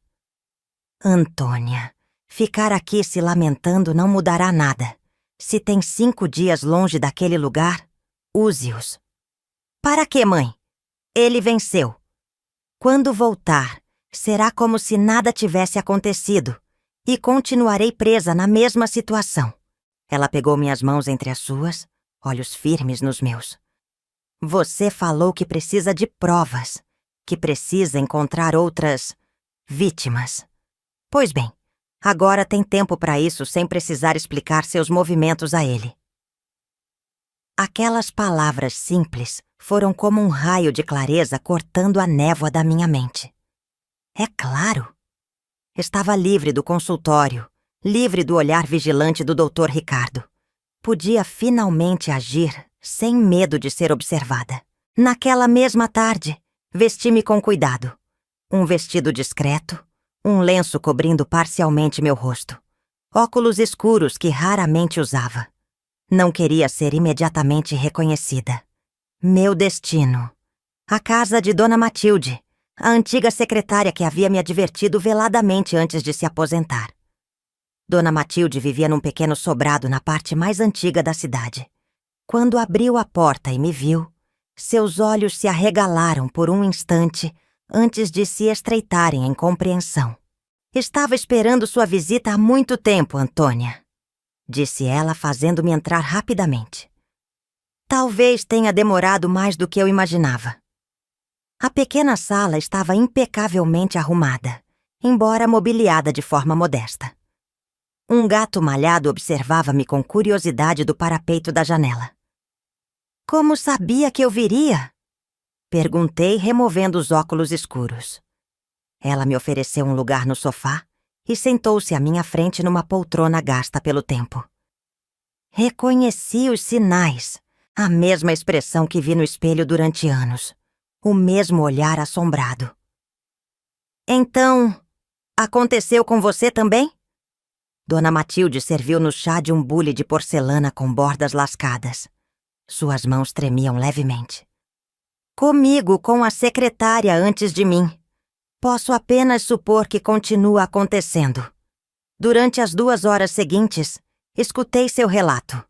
"Antônia, ficar aqui se lamentando não mudará nada. Se tem 5 dias longe daquele lugar, use-os." "Para quê, mãe? Ele venceu. Quando voltar, será como se nada tivesse acontecido e continuarei presa na mesma situação." Ela pegou minhas mãos entre as suas, olhos firmes nos meus. "Você falou que precisa de provas, que precisa encontrar outras vítimas. Pois bem, agora tem tempo para isso sem precisar explicar seus movimentos a ele. Aquelas palavras simples foram como um raio de clareza cortando a névoa da minha mente. É claro! Estava livre do consultório, livre do olhar vigilante do Dr. Ricardo. Podia finalmente agir sem medo de ser observada. Naquela mesma tarde, vesti-me com cuidado. Um vestido discreto, um lenço cobrindo parcialmente meu rosto. Óculos escuros que raramente usava. Não queria ser imediatamente reconhecida. Meu destino. A casa de Dona Matilde, a antiga secretária que havia me advertido veladamente antes de se aposentar. Dona Matilde vivia num pequeno sobrado na parte mais antiga da cidade. Quando abriu a porta e me viu, seus olhos se arregalaram por um instante antes de se estreitarem em compreensão. Estava esperando sua visita há muito tempo, Antônia, disse ela, fazendo-me entrar rapidamente. Talvez tenha demorado mais do que eu imaginava. A pequena sala estava impecavelmente arrumada, embora mobiliada de forma modesta. Um gato malhado observava-me com curiosidade do parapeito da janela. Como sabia que eu viria? Perguntei, removendo os óculos escuros. Ela me ofereceu um lugar no sofá e sentou-se à minha frente numa poltrona gasta pelo tempo. Reconheci os sinais, a mesma expressão que vi no espelho durante anos, o mesmo olhar assombrado. Então, aconteceu com você também? Dona Matilde serviu-nos chá de um bule de porcelana com bordas lascadas. Suas mãos tremiam levemente. Comigo, com a secretária antes de mim. Posso apenas supor que continua acontecendo. Durante as 2 horas seguintes, escutei seu relato.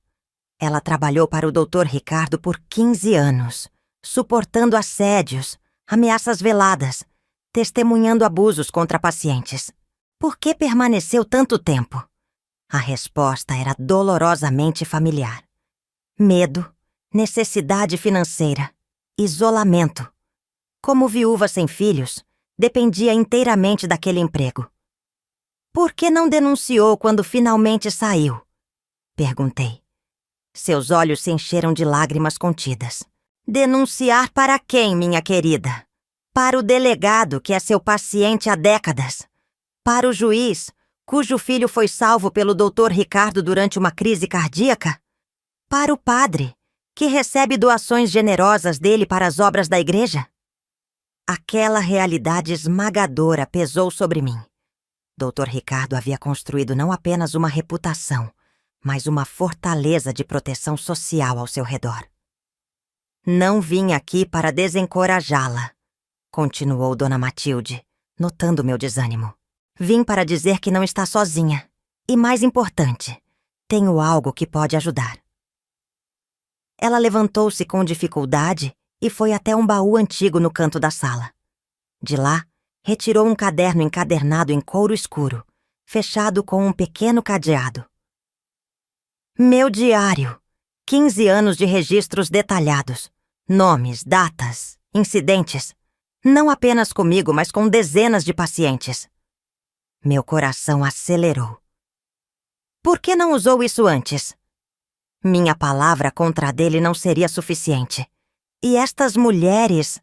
Ela trabalhou para o Dr. Ricardo por 15 anos, suportando assédios, ameaças veladas, testemunhando abusos contra pacientes. Por que permaneceu tanto tempo? A resposta era dolorosamente familiar. Medo, necessidade financeira, isolamento. Como viúva sem filhos, dependia inteiramente daquele emprego. Por que não denunciou quando finalmente saiu? Perguntei. Seus olhos se encheram de lágrimas contidas. Denunciar para quem, minha querida? Para o delegado, que é seu paciente há décadas. Para o juiz, cujo filho foi salvo pelo Dr. Ricardo durante uma crise cardíaca? Para o padre, que recebe doações generosas dele para as obras da igreja? Aquela realidade esmagadora pesou sobre mim. Dr. Ricardo havia construído não apenas uma reputação, mas uma fortaleza de proteção social ao seu redor. Não vim aqui para desencorajá-la, continuou Dona Matilde, notando meu desânimo. Vim para dizer que não está sozinha. E mais importante, tenho algo que pode ajudar. Ela levantou-se com dificuldade e foi até um baú antigo no canto da sala. De lá, retirou um caderno encadernado em couro escuro, fechado com um pequeno cadeado. Meu diário. 15 anos de registros detalhados. Nomes, datas, incidentes. Não apenas comigo, mas com dezenas de pacientes. Meu coração acelerou. Por que não usou isso antes? Minha palavra contra a dele não seria suficiente. E estas mulheres...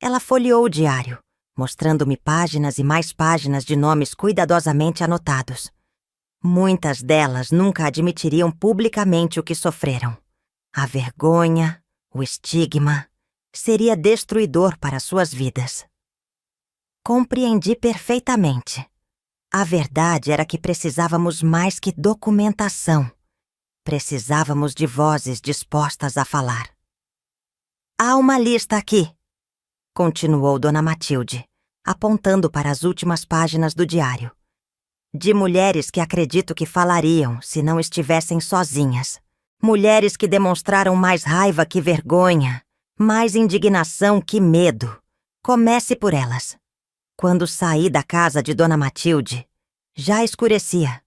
Ela folheou o diário, mostrando-me páginas e mais páginas de nomes cuidadosamente anotados. Muitas delas nunca admitiriam publicamente o que sofreram. A vergonha, o estigma, seria destruidor para suas vidas. Compreendi perfeitamente. A verdade era que precisávamos mais que documentação. Precisávamos de vozes dispostas a falar. Há uma lista aqui, continuou Dona Matilde, apontando para as últimas páginas do diário. De mulheres que acredito que falariam se não estivessem sozinhas. Mulheres que demonstraram mais raiva que vergonha, mais indignação que medo. Comece por elas. Quando saí da casa de Dona Matilde, já escurecia.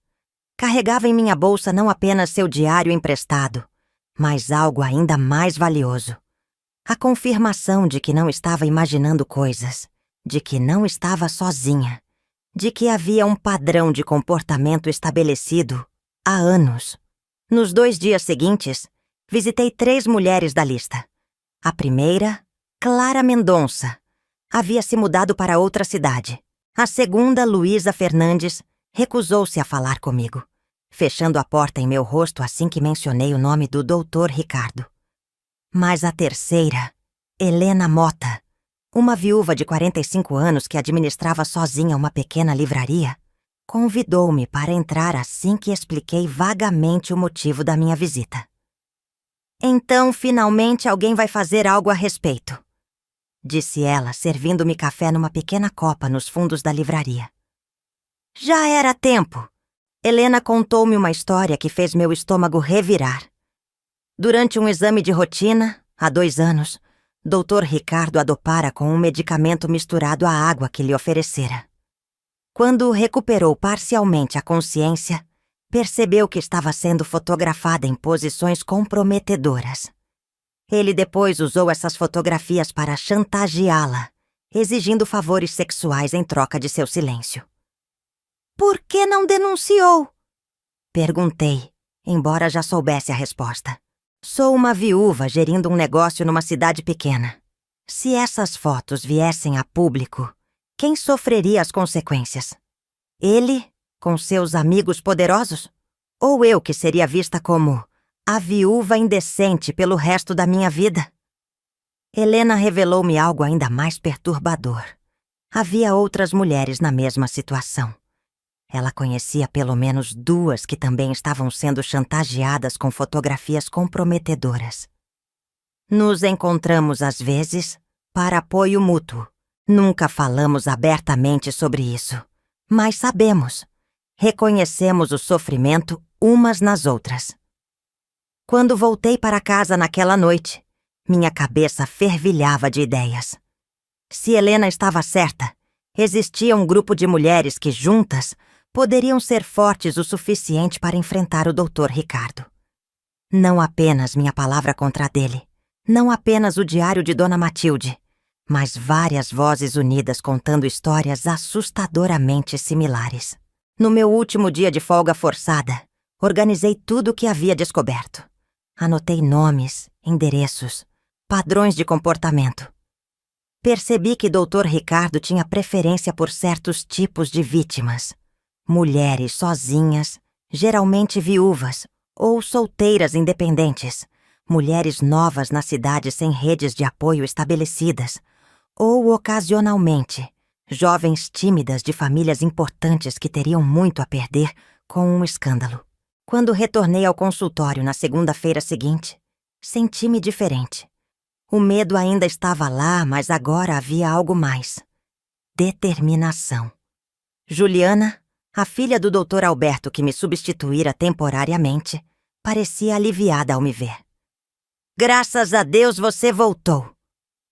Carregava em minha bolsa não apenas seu diário emprestado, mas algo ainda mais valioso. A confirmação de que não estava imaginando coisas, de que não estava sozinha, de que havia um padrão de comportamento estabelecido há anos. Nos 2 dias seguintes, visitei 3 mulheres da lista. A primeira, Clara Mendonça, havia se mudado para outra cidade. A segunda, Luísa Fernandes, recusou-se a falar comigo, fechando a porta em meu rosto assim que mencionei o nome do Dr. Ricardo. Mas a terceira, Helena Mota, uma viúva de 45 anos que administrava sozinha uma pequena livraria, convidou-me para entrar assim que expliquei vagamente o motivo da minha visita. Então, finalmente, alguém vai fazer algo a respeito, disse ela, servindo-me café numa pequena copa nos fundos da livraria. Já era tempo. Helena contou-me uma história que fez meu estômago revirar. Durante um exame de rotina, há 2 anos, Dr. Ricardo a dopara com um medicamento misturado à água que lhe oferecera. Quando recuperou parcialmente a consciência, percebeu que estava sendo fotografada em posições comprometedoras. Ele depois usou essas fotografias para chantageá-la, exigindo favores sexuais em troca de seu silêncio. Por que não denunciou? Perguntei, embora já soubesse a resposta. Sou uma viúva gerindo um negócio numa cidade pequena. Se essas fotos viessem a público, quem sofreria as consequências? Ele, com seus amigos poderosos? Ou eu que seria vista como a viúva indecente pelo resto da minha vida? Helena revelou-me algo ainda mais perturbador. Havia outras mulheres na mesma situação. Ela conhecia pelo menos 2 que também estavam sendo chantageadas com fotografias comprometedoras. Nos encontramos às vezes para apoio mútuo. Nunca falamos abertamente sobre isso, mas sabemos. Reconhecemos o sofrimento umas nas outras. Quando voltei para casa naquela noite, minha cabeça fervilhava de ideias. Se Helena estava certa, existia um grupo de mulheres que, juntas, poderiam ser fortes o suficiente para enfrentar o Dr. Ricardo. Não apenas minha palavra contra a dele, não apenas o diário de Dona Matilde, mas várias vozes unidas contando histórias assustadoramente similares. No meu último dia de folga forçada, organizei tudo o que havia descoberto. Anotei nomes, endereços, padrões de comportamento. Percebi que Dr. Ricardo tinha preferência por certos tipos de vítimas. Mulheres sozinhas, geralmente viúvas, ou solteiras independentes, mulheres novas na cidade sem redes de apoio estabelecidas, ou, ocasionalmente, jovens tímidas de famílias importantes que teriam muito a perder com um escândalo. Quando retornei ao consultório na segunda-feira seguinte, senti-me diferente. O medo ainda estava lá, mas agora havia algo mais. Determinação. Juliana, a filha do Dr. Alberto que me substituíra temporariamente, parecia aliviada ao me ver. Graças a Deus você voltou,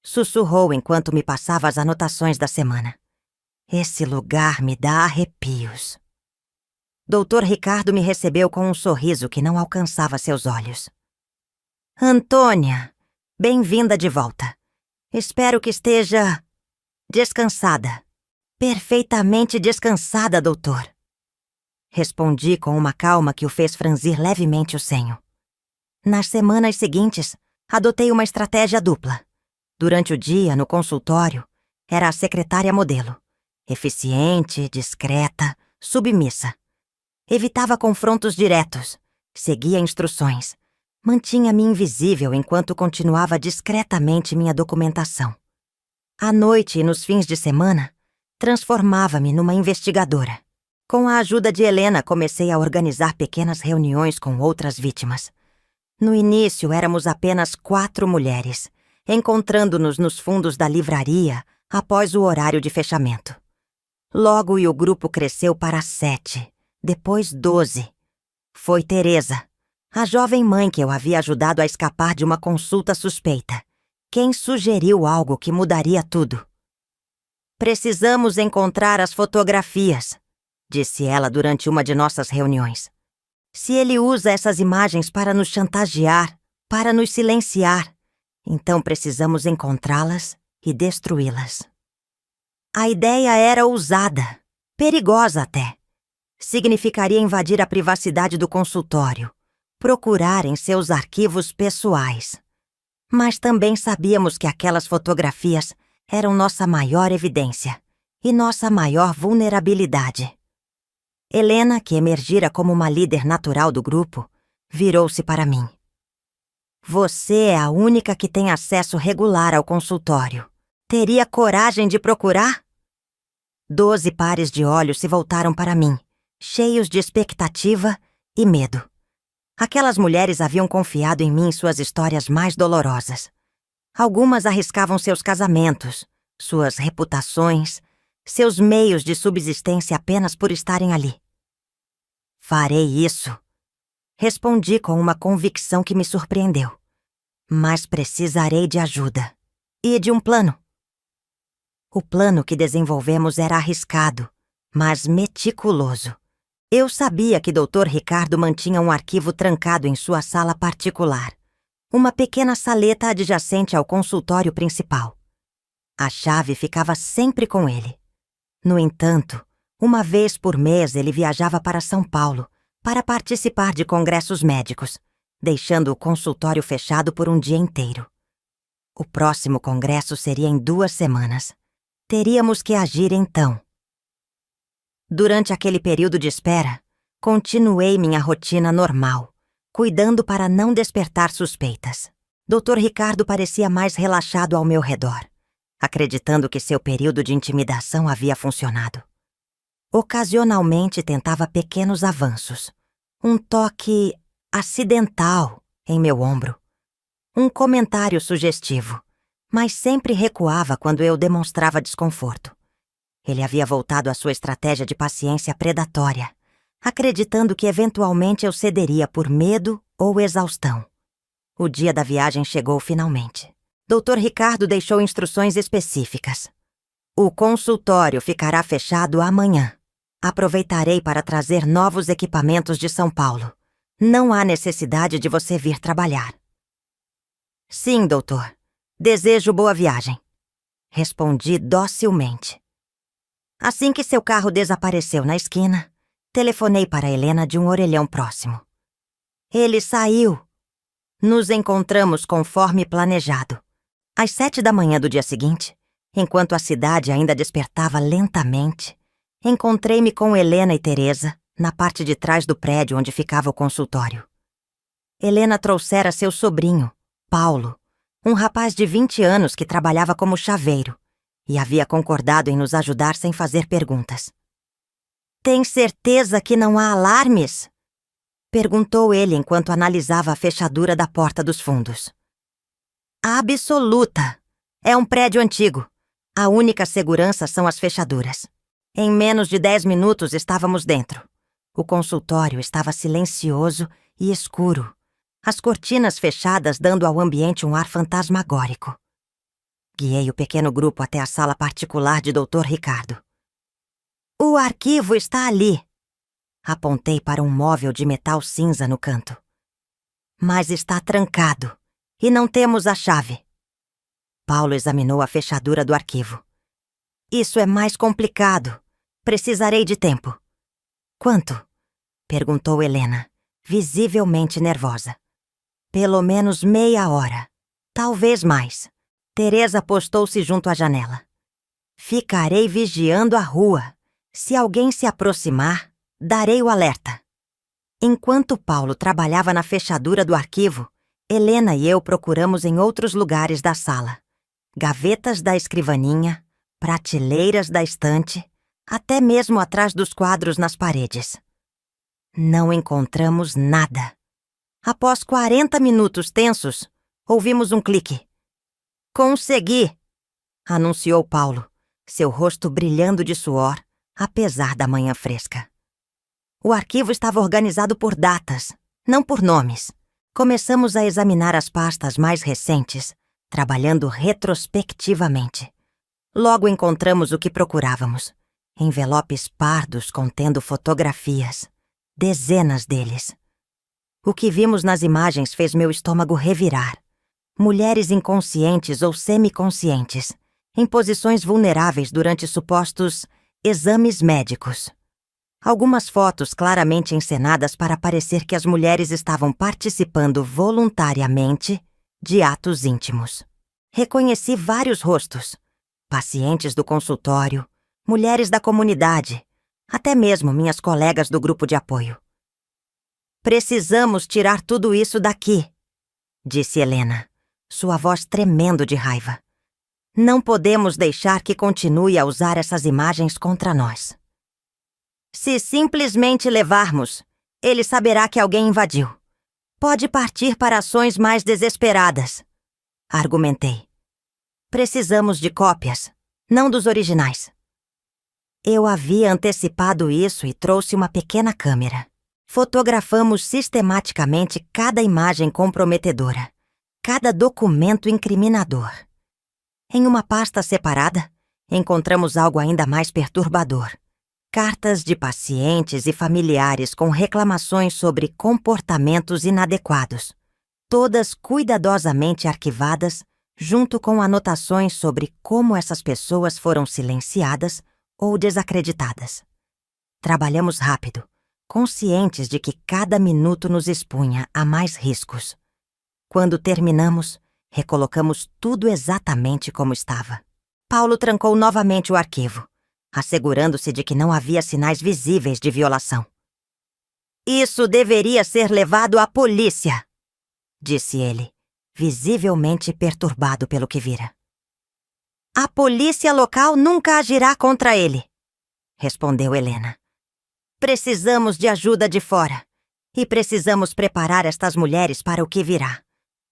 sussurrou enquanto me passava as anotações da semana. Esse lugar me dá arrepios. Dr. Ricardo me recebeu com um sorriso que não alcançava seus olhos. Antônia, bem-vinda de volta. Espero que esteja descansada. Perfeitamente descansada, doutor. Respondi com uma calma que o fez franzir levemente o senho. Nas semanas seguintes, adotei uma estratégia dupla. Durante o dia, no consultório, era a secretária modelo. Eficiente, discreta, submissa. Evitava confrontos diretos, seguia instruções, mantinha-me invisível enquanto continuava discretamente minha documentação. À noite e nos fins de semana, transformava-me numa investigadora. Com a ajuda de Helena, comecei a organizar pequenas reuniões com outras vítimas. No início, éramos apenas 4 mulheres, encontrando-nos nos fundos da livraria após o horário de fechamento. Logo, o grupo cresceu para 7, depois 12. Foi Teresa, a jovem mãe que eu havia ajudado a escapar de uma consulta suspeita, quem sugeriu algo que mudaria tudo. Precisamos encontrar as fotografias, disse ela durante uma de nossas reuniões. Se ele usa essas imagens para nos chantagear, para nos silenciar, Então precisamos encontrá-las e destruí-las. A ideia era ousada, perigosa até. Significaria invadir a privacidade do consultório, procurar em seus arquivos pessoais. Mas também sabíamos que aquelas fotografias eram nossa maior evidência e nossa maior vulnerabilidade. Helena, que emergira como uma líder natural do grupo, virou-se para mim. Você é a única que tem acesso regular ao consultório. Teria coragem de procurar? 12 pares de olhos se voltaram para mim, cheios de expectativa e medo. Aquelas mulheres haviam confiado em mim suas histórias mais dolorosas. Algumas arriscavam seus casamentos, suas reputações, seus meios de subsistência apenas por estarem ali. Farei isso. Respondi com uma convicção que me surpreendeu. Mas precisarei de ajuda. E de um plano. O plano que desenvolvemos era arriscado, mas meticuloso. Eu sabia que Dr. Ricardo mantinha um arquivo trancado em sua sala particular, uma pequena saleta adjacente ao consultório principal. A chave ficava sempre com ele. No entanto, uma vez por mês ele viajava para São Paulo para participar de congressos médicos, deixando o consultório fechado por um dia inteiro. O próximo congresso seria em 2 semanas. Teríamos que agir então. Durante aquele período de espera, continuei minha rotina normal, cuidando para não despertar suspeitas. Dr. Ricardo parecia mais relaxado ao meu redor, acreditando que seu período de intimidação havia funcionado. Ocasionalmente tentava pequenos avanços, um toque acidental em meu ombro, um comentário sugestivo, mas sempre recuava quando eu demonstrava desconforto. Ele havia voltado à sua estratégia de paciência predatória, acreditando que eventualmente eu cederia por medo ou exaustão. O dia da viagem chegou finalmente. Dr. Ricardo deixou instruções específicas. O consultório ficará fechado amanhã. Aproveitarei para trazer novos equipamentos de São Paulo. Não há necessidade de você vir trabalhar. Sim, doutor. Desejo boa viagem. Respondi docilmente. Assim que seu carro desapareceu na esquina, telefonei para Helena de um orelhão próximo. Ele saiu. Nos encontramos conforme planejado. Às 7 da manhã do dia seguinte, enquanto a cidade ainda despertava lentamente, encontrei-me com Helena e Teresa na parte de trás do prédio onde ficava o consultório. Helena trouxera seu sobrinho, Paulo, um rapaz de 20 anos que trabalhava como chaveiro e havia concordado em nos ajudar sem fazer perguntas. Tem certeza que não há alarmes? Perguntou ele enquanto analisava a fechadura da porta dos fundos. Absoluta. É um prédio antigo. A única segurança são as fechaduras. Em menos de 10 minutos estávamos dentro. O consultório estava silencioso e escuro, as cortinas fechadas dando ao ambiente um ar fantasmagórico. Guiei o pequeno grupo até a sala particular de Dr. Ricardo. O arquivo está ali. Apontei para um móvel de metal cinza no canto. Mas está trancado e não temos a chave. Paulo examinou a fechadura do arquivo. Isso é mais complicado. Precisarei de tempo. Quanto? Perguntou Helena, visivelmente nervosa. Pelo menos meia hora. Talvez mais. Teresa postou-se junto à janela. Ficarei vigiando a rua. Se alguém se aproximar, darei o alerta. Enquanto Paulo trabalhava na fechadura do arquivo, Helena e eu procuramos em outros lugares da sala. Gavetas da escrivaninha, prateleiras da estante, até mesmo atrás dos quadros nas paredes. Não encontramos nada. Após 40 minutos tensos, ouvimos um clique. Consegui! Anunciou Paulo, seu rosto brilhando de suor, apesar da manhã fresca. O arquivo estava organizado por datas, não por nomes. Começamos a examinar as pastas mais recentes, trabalhando retrospectivamente. Logo encontramos o que procurávamos. Envelopes pardos contendo fotografias. Dezenas deles. O que vimos nas imagens fez meu estômago revirar. Mulheres inconscientes ou semiconscientes, em posições vulneráveis durante supostos exames médicos. Algumas fotos claramente encenadas para parecer que as mulheres estavam participando voluntariamente de atos íntimos. Reconheci vários rostos: pacientes do consultório, mulheres da comunidade, até mesmo minhas colegas do grupo de apoio. "Precisamos tirar tudo isso daqui", disse Helena, sua voz tremendo de raiva. "Não podemos deixar que continue a usar essas imagens contra nós. Se simplesmente levarmos, ele saberá que alguém invadiu. Pode partir para ações mais desesperadas", argumentei. "Precisamos de cópias, não dos originais." Eu havia antecipado isso e trouxe uma pequena câmera. Fotografamos sistematicamente cada imagem comprometedora, cada documento incriminador. Em uma pasta separada, encontramos algo ainda mais perturbador: cartas de pacientes e familiares com reclamações sobre comportamentos inadequados, todas cuidadosamente arquivadas, junto com anotações sobre como essas pessoas foram silenciadas ou desacreditadas. Trabalhamos rápido, conscientes de que cada minuto nos expunha a mais riscos. Quando terminamos, recolocamos tudo exatamente como estava. Paulo trancou novamente o arquivo, assegurando-se de que não havia sinais visíveis de violação. "Isso deveria ser levado à polícia", disse ele, visivelmente perturbado pelo que vira. "A polícia local nunca agirá contra ele", respondeu Helena. "Precisamos de ajuda de fora. E precisamos preparar estas mulheres para o que virá.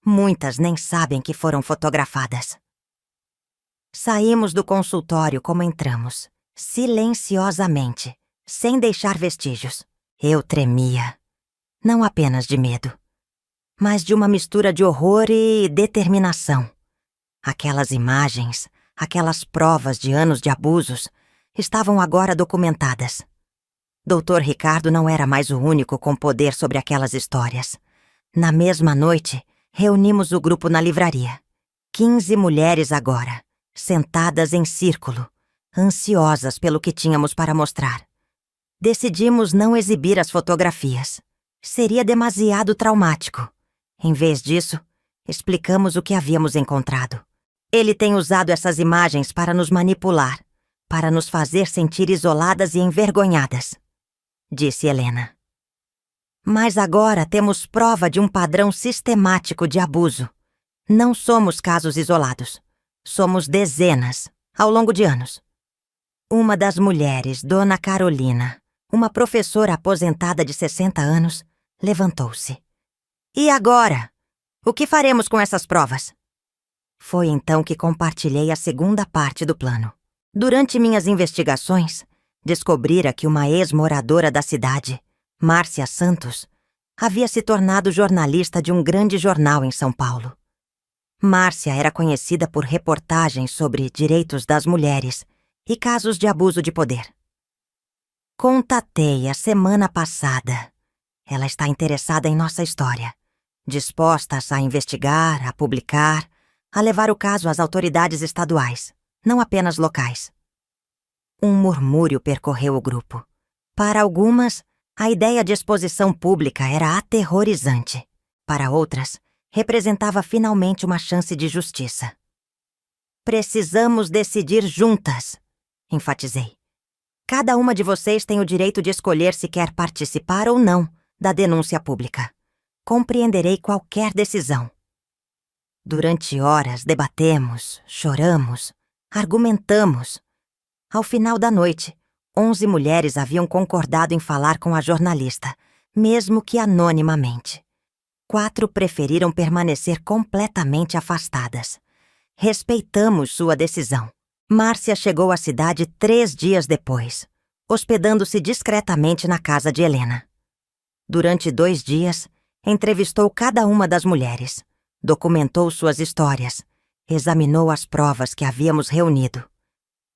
Muitas nem sabem que foram fotografadas." Saímos do consultório como entramos, silenciosamente, sem deixar vestígios. Eu tremia, não apenas de medo, mas de uma mistura de horror e determinação. Aquelas imagens, aquelas provas de anos de abusos, estavam agora documentadas. Dr. Ricardo não era mais o único com poder sobre aquelas histórias. Na mesma noite, reunimos o grupo na livraria. 15 mulheres agora, sentadas em círculo, ansiosas pelo que tínhamos para mostrar. Decidimos não exibir as fotografias. Seria demasiado traumático. Em vez disso, explicamos o que havíamos encontrado. "Ele tem usado essas imagens para nos manipular, para nos fazer sentir isoladas e envergonhadas", disse Helena. "Mas agora temos prova de um padrão sistemático de abuso. Não somos casos isolados. Somos dezenas, ao longo de anos." Uma das mulheres, Dona Carolina, uma professora aposentada de 60 anos, levantou-se. "E agora? O que faremos com essas provas?" Foi então que compartilhei a segunda parte do plano. Durante minhas investigações, descobrira que uma ex-moradora da cidade, Márcia Santos, havia se tornado jornalista de um grande jornal em São Paulo. Márcia era conhecida por reportagens sobre direitos das mulheres e casos de abuso de poder. Contatei a semana passada. Ela está interessada em nossa história, disposta a investigar, a publicar, a levar o caso às autoridades estaduais, não apenas locais. Um murmúrio percorreu o grupo. Para algumas, a ideia de exposição pública era aterrorizante. Para outras, representava finalmente uma chance de justiça. "Precisamos decidir juntas", enfatizei. "Cada uma de vocês tem o direito de escolher se quer participar ou não da denúncia pública. Compreenderei qualquer decisão." Durante horas debatemos, choramos, argumentamos. Ao final da noite, 11 mulheres haviam concordado em falar com a jornalista, mesmo que anonimamente. 4 preferiram permanecer completamente afastadas. Respeitamos sua decisão. Márcia chegou à cidade 3 dias depois, hospedando-se discretamente na casa de Helena. Durante 2 dias, entrevistou cada uma das mulheres, documentou suas histórias, examinou as provas que havíamos reunido.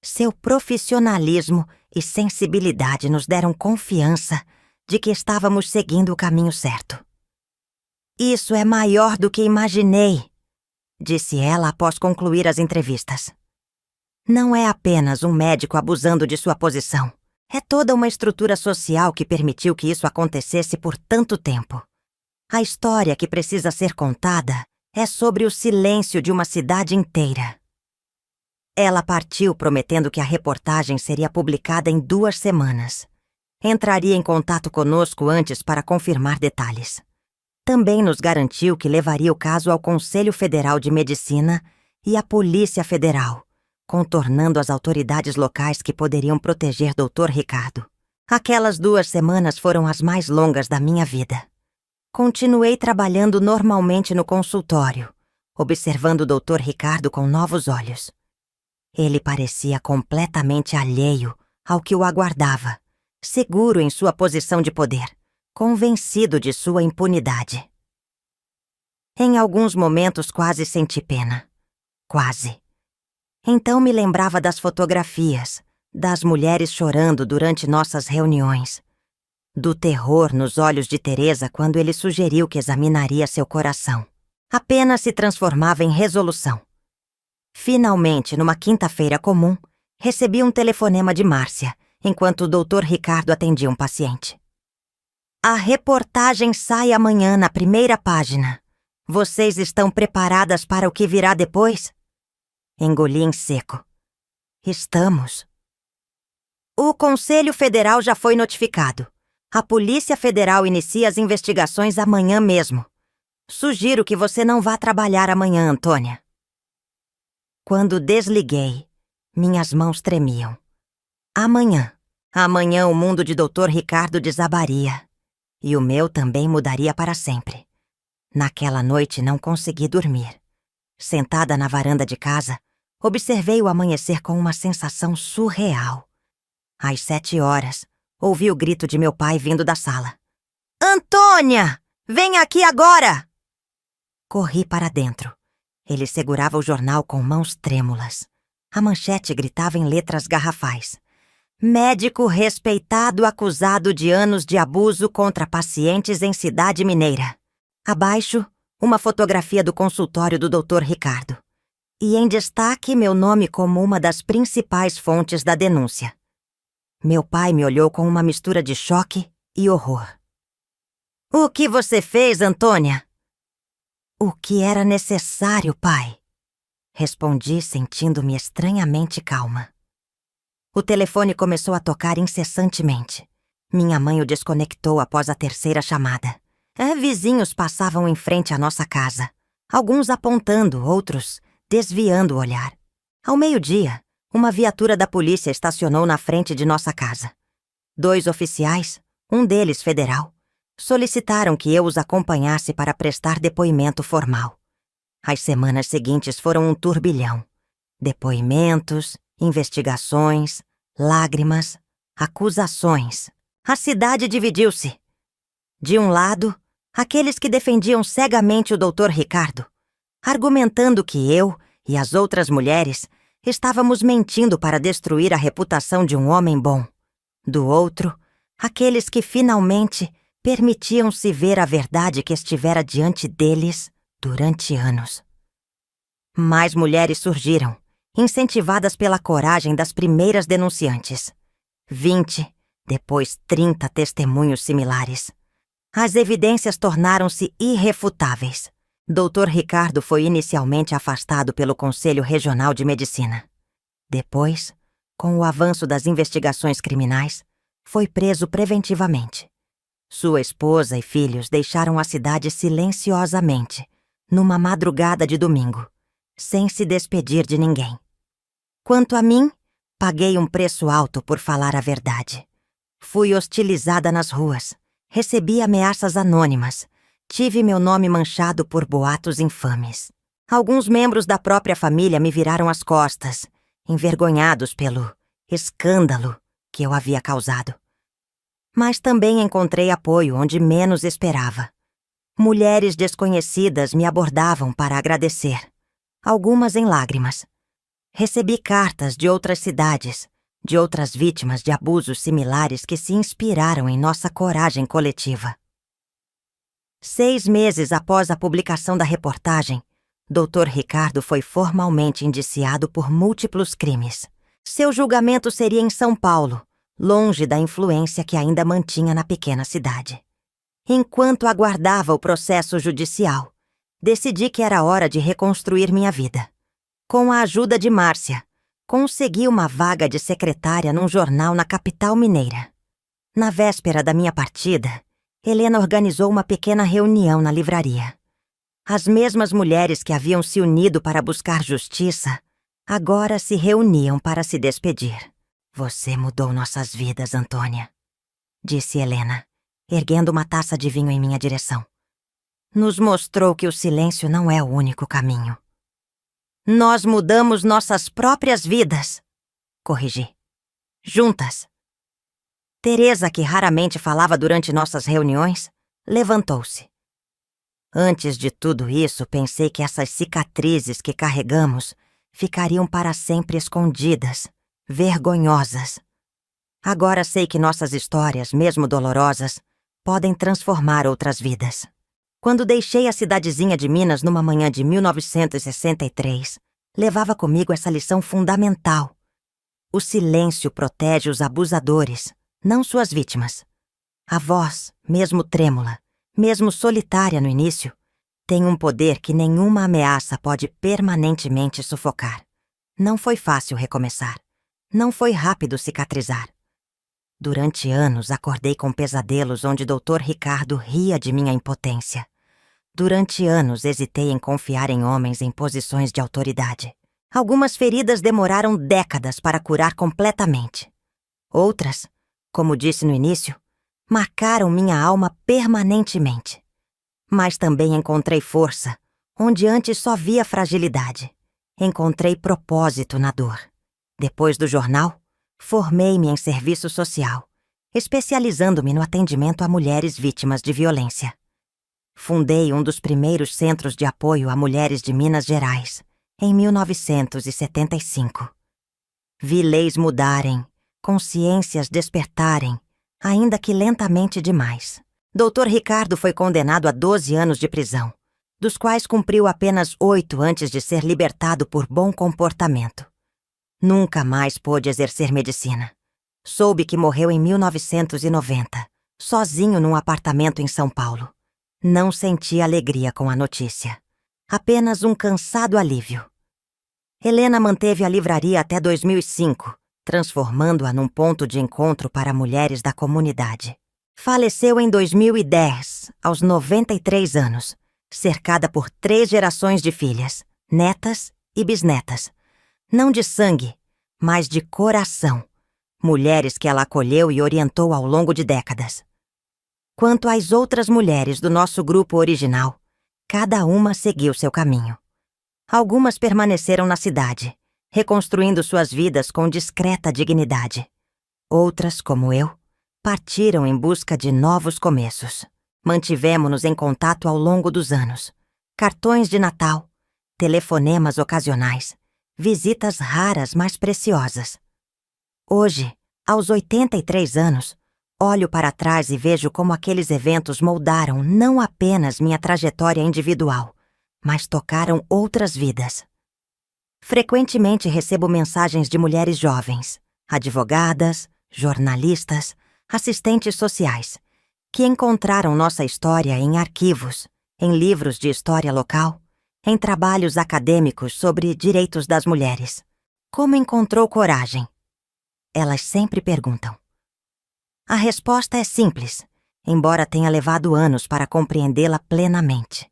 Seu profissionalismo e sensibilidade nos deram confiança de que estávamos seguindo o caminho certo. "Isso é maior do que imaginei", disse ela após concluir as entrevistas. Não é apenas um médico abusando de sua posição. É toda uma estrutura social que permitiu que isso acontecesse por tanto tempo. A história que precisa ser contada é sobre o silêncio de uma cidade inteira. Ela partiu prometendo que a reportagem seria publicada em 2 semanas. Entraria em contato conosco antes para confirmar detalhes. Também nos garantiu que levaria o caso ao Conselho Federal de Medicina e à Polícia Federal, contornando as autoridades locais que poderiam proteger Dr. Ricardo. Aquelas 2 semanas foram as mais longas da minha vida. Continuei trabalhando normalmente no consultório, observando o Dr. Ricardo com novos olhos. Ele parecia completamente alheio ao que o aguardava, seguro em sua posição de poder, convencido de sua impunidade. Em alguns momentos quase senti pena. Quase. Então me lembrava das fotografias, das mulheres chorando durante nossas reuniões, do terror nos olhos de Teresa quando ele sugeriu que examinaria seu coração. Apenas se transformava em resolução. Finalmente, numa quinta-feira comum, recebi um telefonema de Márcia, enquanto o Dr. Ricardo atendia um paciente. A reportagem sai amanhã na primeira página. Vocês estão preparadas para o que virá depois? Engoli em seco. Estamos. O Conselho Federal já foi notificado. A Polícia Federal inicia as investigações amanhã mesmo. Sugiro que você não vá trabalhar amanhã, Antônia. Quando desliguei, minhas mãos tremiam. Amanhã o mundo de Dr. Ricardo desabaria. E o meu também mudaria para sempre. Naquela noite não consegui dormir. Sentada na varanda de casa, observei o amanhecer com uma sensação surreal. Às 7 horas, ouvi o grito de meu pai vindo da sala. Antônia! Vem aqui agora! Corri para dentro. Ele segurava o jornal com mãos trêmulas. A manchete gritava em letras garrafais. Médico respeitado acusado de anos de abuso contra pacientes em cidade mineira. Abaixo, uma fotografia do consultório do Dr. Ricardo. E em destaque, meu nome como uma das principais fontes da denúncia. Meu pai me olhou com uma mistura de choque e horror. O que você fez, Antônia? O que era necessário, pai? Respondi, sentindo-me estranhamente calma. O telefone começou a tocar incessantemente. Minha mãe o desconectou após a 3ª chamada. Vizinhos passavam em frente à nossa casa, alguns apontando, outros desviando o olhar. Ao meio-dia, uma viatura da polícia estacionou na frente de nossa casa. 2 oficiais, um deles federal, solicitaram que eu os acompanhasse para prestar depoimento formal. As semanas seguintes foram um turbilhão. Depoimentos, investigações, lágrimas, acusações. A cidade dividiu-se. De um lado, aqueles que defendiam cegamente o Dr. Ricardo, argumentando que eu e as outras mulheres estávamos mentindo para destruir a reputação de um homem bom. Do outro, aqueles que finalmente permitiam-se ver a verdade que estivera diante deles durante anos. Mais mulheres surgiram, incentivadas pela coragem das primeiras denunciantes. 20, depois 30 testemunhos similares. As evidências tornaram-se irrefutáveis. Dr. Ricardo foi inicialmente afastado pelo Conselho Regional de Medicina. Depois, com o avanço das investigações criminais, foi preso preventivamente. Sua esposa e filhos deixaram a cidade silenciosamente, numa madrugada de domingo, sem se despedir de ninguém. Quanto a mim, paguei um preço alto por falar a verdade. Fui hostilizada nas ruas, recebi ameaças anônimas, tive meu nome manchado por boatos infames. Alguns membros da própria família me viraram as costas, envergonhados pelo escândalo que eu havia causado. Mas também encontrei apoio onde menos esperava. Mulheres desconhecidas me abordavam para agradecer, algumas em lágrimas. Recebi cartas de outras cidades, de outras vítimas de abusos similares que se inspiraram em nossa coragem coletiva. 6 meses após a publicação da reportagem, Dr. Ricardo foi formalmente indiciado por múltiplos crimes. Seu julgamento seria em São Paulo, longe da influência que ainda mantinha na pequena cidade. Enquanto aguardava o processo judicial, decidi que era hora de reconstruir minha vida. Com a ajuda de Márcia, consegui uma vaga de secretária num jornal na capital mineira. Na véspera da minha partida, Helena organizou uma pequena reunião na livraria. As mesmas mulheres que haviam se unido para buscar justiça, agora se reuniam para se despedir. "Você mudou nossas vidas, Antônia", disse Helena, erguendo uma taça de vinho em minha direção. "Nos mostrou que o silêncio não é o único caminho." "Nós mudamos nossas próprias vidas", corrigi. "Juntas." Teresa, que raramente falava durante nossas reuniões, levantou-se. "Antes de tudo isso, pensei que essas cicatrizes que carregamos ficariam para sempre escondidas, vergonhosas. Agora sei que nossas histórias, mesmo dolorosas, podem transformar outras vidas." Quando deixei a cidadezinha de Minas numa manhã de 1963, levava comigo essa lição fundamental. O silêncio protege os abusadores, não suas vítimas. A voz, mesmo trêmula, mesmo solitária no início, tem um poder que nenhuma ameaça pode permanentemente sufocar. Não foi fácil recomeçar. Não foi rápido cicatrizar. Durante anos acordei com pesadelos onde Dr. Ricardo ria de minha impotência. Durante anos hesitei em confiar em homens em posições de autoridade. Algumas feridas demoraram décadas para curar completamente. Outras, como disse no início, marcaram minha alma permanentemente. Mas também encontrei força, onde antes só via fragilidade. Encontrei propósito na dor. Depois do jornal, formei-me em serviço social, especializando-me no atendimento a mulheres vítimas de violência. Fundei um dos primeiros centros de apoio a mulheres de Minas Gerais, em 1975. Vi leis mudarem, consciências despertarem, ainda que lentamente demais. Dr. Ricardo foi condenado a 12 anos de prisão, dos quais cumpriu apenas 8 antes de ser libertado por bom comportamento. Nunca mais pôde exercer medicina. Soube que morreu em 1990, sozinho num apartamento em São Paulo. Não senti alegria com a notícia. Apenas um cansado alívio. Helena manteve a livraria até 2005, transformando-a num ponto de encontro para mulheres da comunidade. Faleceu em 2010, aos 93 anos, cercada por 3 gerações de filhas, netas e bisnetas. Não de sangue, mas de coração. Mulheres que ela acolheu e orientou ao longo de décadas. Quanto às outras mulheres do nosso grupo original, cada uma seguiu seu caminho. Algumas permaneceram na cidade, reconstruindo suas vidas com discreta dignidade. Outras, como eu, partiram em busca de novos começos. Mantivemo-nos em contato ao longo dos anos. Cartões de Natal, telefonemas ocasionais, visitas raras, mas preciosas. Hoje, aos 83 anos, olho para trás e vejo como aqueles eventos moldaram não apenas minha trajetória individual, mas tocaram outras vidas. Frequentemente recebo mensagens de mulheres jovens, advogadas, jornalistas, assistentes sociais, que encontraram nossa história em arquivos, em livros de história local, em trabalhos acadêmicos sobre direitos das mulheres. Como encontrou coragem? Elas sempre perguntam. A resposta é simples, embora tenha levado anos para compreendê-la plenamente.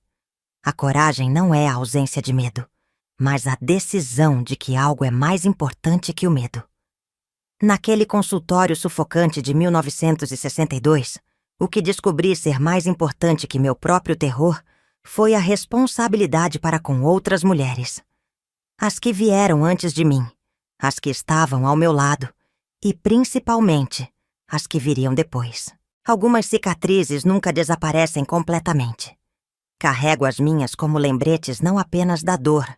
A coragem não é a ausência de medo, mas a decisão de que algo é mais importante que o medo. Naquele consultório sufocante de 1962, o que descobri ser mais importante que meu próprio terror foi a responsabilidade para com outras mulheres. As que vieram antes de mim, as que estavam ao meu lado e, principalmente, as que viriam depois. Algumas cicatrizes nunca desaparecem completamente. Carrego as minhas como lembretes não apenas da dor,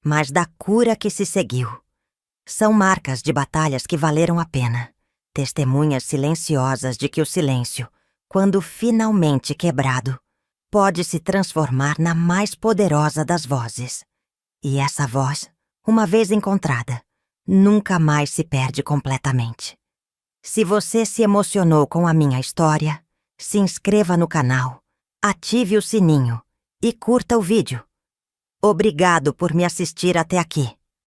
mas da cura que se seguiu. São marcas de batalhas que valeram a pena, testemunhas silenciosas de que o silêncio, quando finalmente quebrado, pode se transformar na mais poderosa das vozes. E essa voz, uma vez encontrada, nunca mais se perde completamente. Se você se emocionou com a minha história, se inscreva no canal, ative o sininho e curta o vídeo. Obrigado por me assistir até aqui.